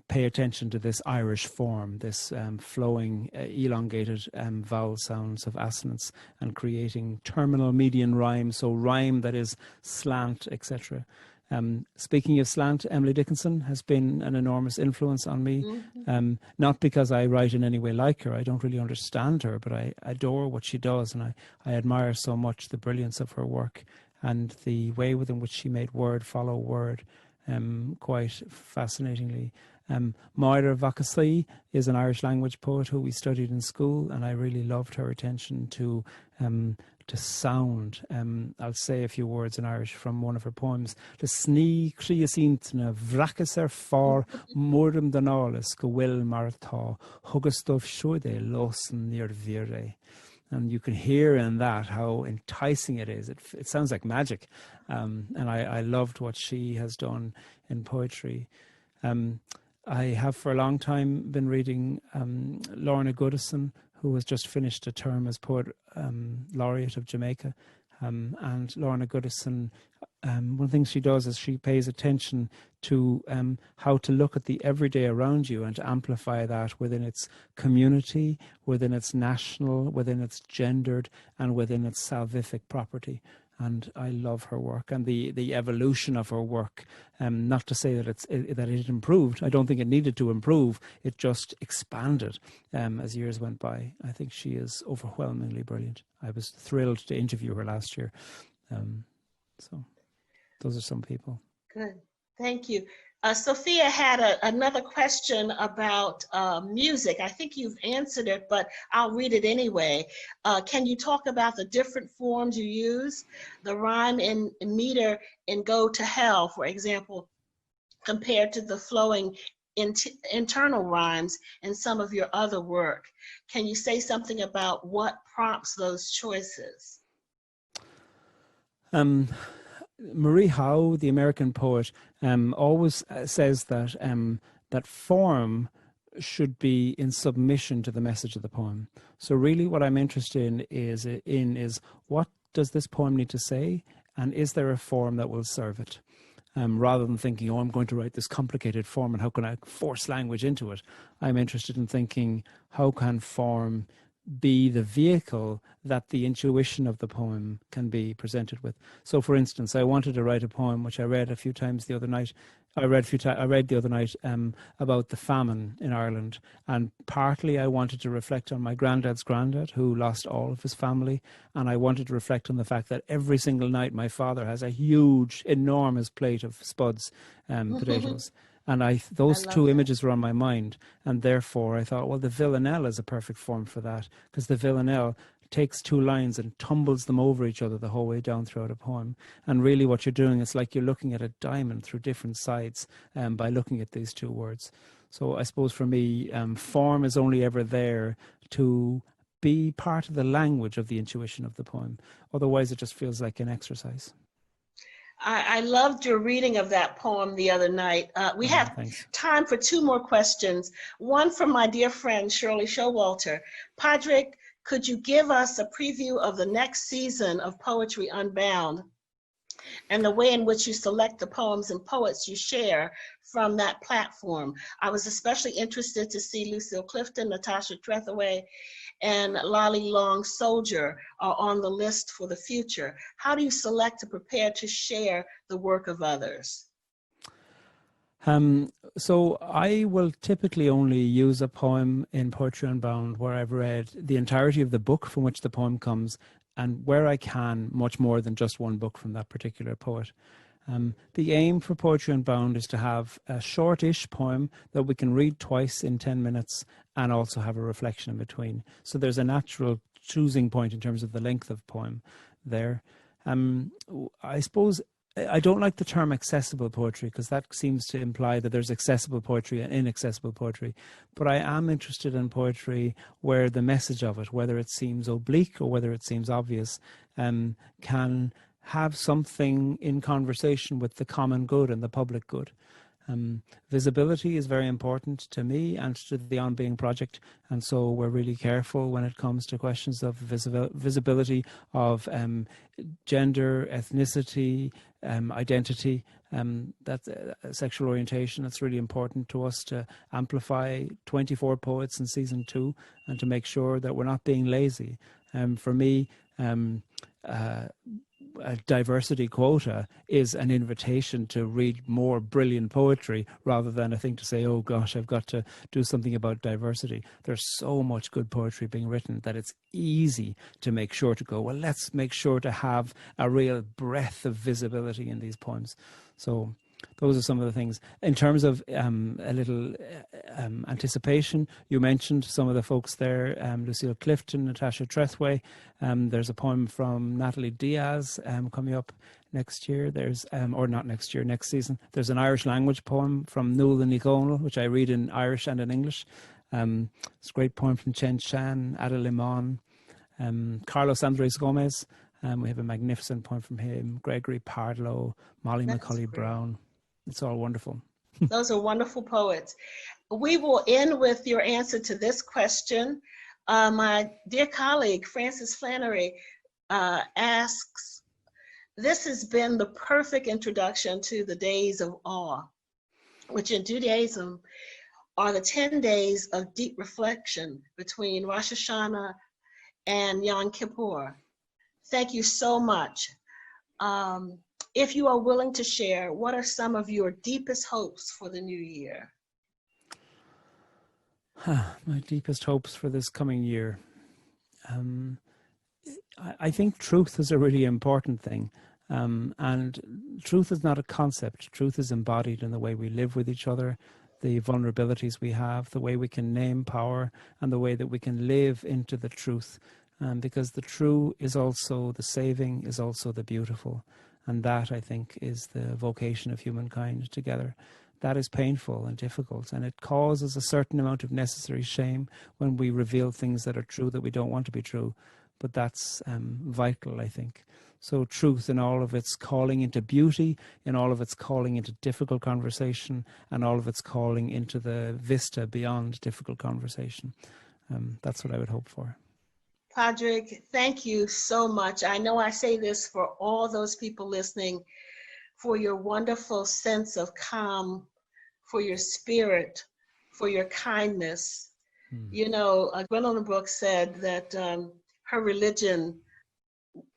pay attention to this Irish form, this flowing, elongated vowel sounds of assonance, and creating terminal median rhyme, so rhyme that is slant, etc. Speaking of slant, Emily Dickinson has been an enormous influence on me, not because I write in any way like her. I don't really understand her, but I adore what she does, and I admire so much the brilliance of her work and the way within which she made word follow word quite fascinatingly. Moira Vakasli is an Irish language poet who we studied in school, and I really loved her attention to sound. I'll say a few words in Irish from one of her poems. The sní criasintna vrachas far mordum donalis go will martha hugastov shude losen near vire. And you can hear in that how enticing it is. It sounds like magic. And I loved what she has done in poetry. I have for a long time been reading Lorna Goodison, who has just finished a term as Poet Laureate of Jamaica. And Lorna Goodison, one of the things she does is she pays attention to how to look at the everyday around you and to amplify that within its community, within its national, within its gendered, and within its salvific property. And I love her work and the evolution of her work. Not to say that it improved. I don't think it needed to improve. It just expanded as years went by. I think she is overwhelmingly brilliant. I was thrilled to interview her last year. So those are some people. Good. Thank you. Sophia had another question about music. I think you've answered it, but I'll read it anyway. Can you talk about the different forms you use? The rhyme and meter in Go to Hell, for example, compared to the flowing internal rhymes in some of your other work. Can you say something about what prompts those choices? Marie Howe, the American poet, always says that that form should be in submission to the message of the poem. So really what I'm interested in is what does this poem need to say, and is there a form that will serve it? Rather than thinking, oh, I'm going to write this complicated form and how can I force language into it? I'm interested in thinking, how can form be the vehicle that the intuition of the poem can be presented with? So, for instance, I wanted to write a poem which I read a few times the other night. I read the other night about the famine in Ireland, and partly I wanted to reflect on my granddad's granddad who lost all of his family, and I wanted to reflect on the fact that every single night my father has a huge, enormous plate of spuds potatoes. And those two images were on my mind, and therefore I thought, well, the villanelle is a perfect form for that, because the villanelle takes two lines and tumbles them over each other the whole way down throughout a poem. And really what you're doing is like you're looking at a diamond through different sides by looking at these two words. So I suppose for me, form is only ever there to be part of the language of the intuition of the poem. Otherwise, it just feels like an exercise. I loved your reading of that poem the other night. We have time for two more questions. One from my dear friend, Shirley Showalter. Pádraig, could you give us a preview of the next season of Poetry Unbound and the way in which you select the poems and poets you share from that platform? I was especially interested to see Lucille Clifton, Natasha Trethewey, and Lolly Long Soldier are on the list for the future. How do you select to prepare to share the work of others? So I will typically only use a poem in Poetry Unbound where I've read the entirety of the book from which the poem comes, and where I can, much more than just one book from that particular poet. The aim for Poetry Unbound is to have a short-ish poem that we can read twice in 10 minutes and also have a reflection in between. So there's a natural choosing point in terms of the length of poem there. I suppose I don't like the term accessible poetry because that seems to imply that there's accessible poetry and inaccessible poetry. But I am interested in poetry where the message of it, whether it seems oblique or whether it seems obvious, can have something in conversation with the common good and the public good. Visibility is very important to me and to the On Being project, and so we're really careful when it comes to questions of visibility of gender, ethnicity, identity, sexual orientation. It's really important to us to amplify 24 poets in season 2 and to make sure that we're not being lazy. For me, a diversity quota is an invitation to read more brilliant poetry rather than a thing to say, oh gosh, I've got to do something about diversity. There's so much good poetry being written that it's easy to make sure to go, well, let's make sure to have a real breadth of visibility in these poems. So those are some of the things. In terms of a little anticipation, you mentioned some of the folks there, Lucille Clifton, Natasha Trethewey. There's a poem from Natalie Diaz coming up next year. There's, or not next year, next season. There's an Irish language poem from Nuala Ní Dhomhnaill, which I read in Irish and in English. It's a great poem from Chen Chan, Ada Limon, Carlos Andres Gomez. We have a magnificent poem from him, Gregory Pardlow, Molly McCulley Brown. It's all wonderful. Those are wonderful poets. We will end with your answer to this question. My dear colleague, Frances Flannery, asks, this has been the perfect introduction to the days of awe, which in Judaism are the 10 days of deep reflection between Rosh Hashanah and Yom Kippur. Thank you so much. If you are willing to share, what are some of your deepest hopes for the new year? My deepest hopes for this coming year. I think truth is a really important thing. And truth is not a concept. Truth is embodied in the way we live with each other, the vulnerabilities we have, the way we can name power, and the way that we can live into the truth. Because the true is also the saving, is also the beautiful. And that, I think, is the vocation of humankind together. that is painful and difficult, and it causes a certain amount of necessary shame when we reveal things that are true that we don't want to be true. But that's vital, I think. So truth in all of its calling into beauty, in all of its calling into difficult conversation, and all of its calling into the vista beyond difficult conversation. That's what I would hope for. Pádraig, thank you so much. I know I say this for all those people listening, for your wonderful sense of calm, for your spirit, for your kindness. You know, Gwendolyn Brooks said that her religion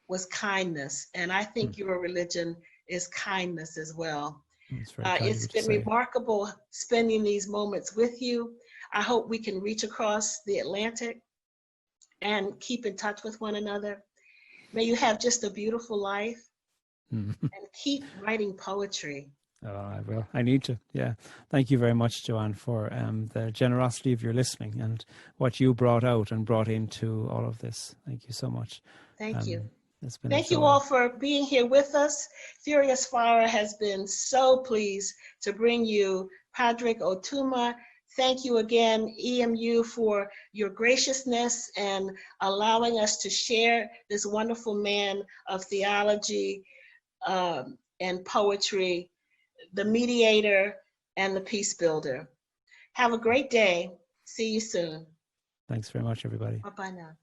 was kindness, and I think your religion is kindness as well. It's been remarkable spending these moments with you. I hope we can reach across the Atlantic and keep in touch with one another. May you have just a beautiful life and keep writing poetry. Oh, I will. I need to. Yeah. Thank you very much, Joanne, for the generosity of your listening and what you brought out and brought into all of this. Thank you so much. Thank you. It's been Thank you all for being here with us. Furious Flower has been so pleased to bring you Pádraig Ó Tuama. Thank you again, EMU, for your graciousness and allowing us to share this wonderful man of theology and poetry, the mediator and the peace builder. Have a great day. See you soon. Thanks very much, everybody. Bye-bye now.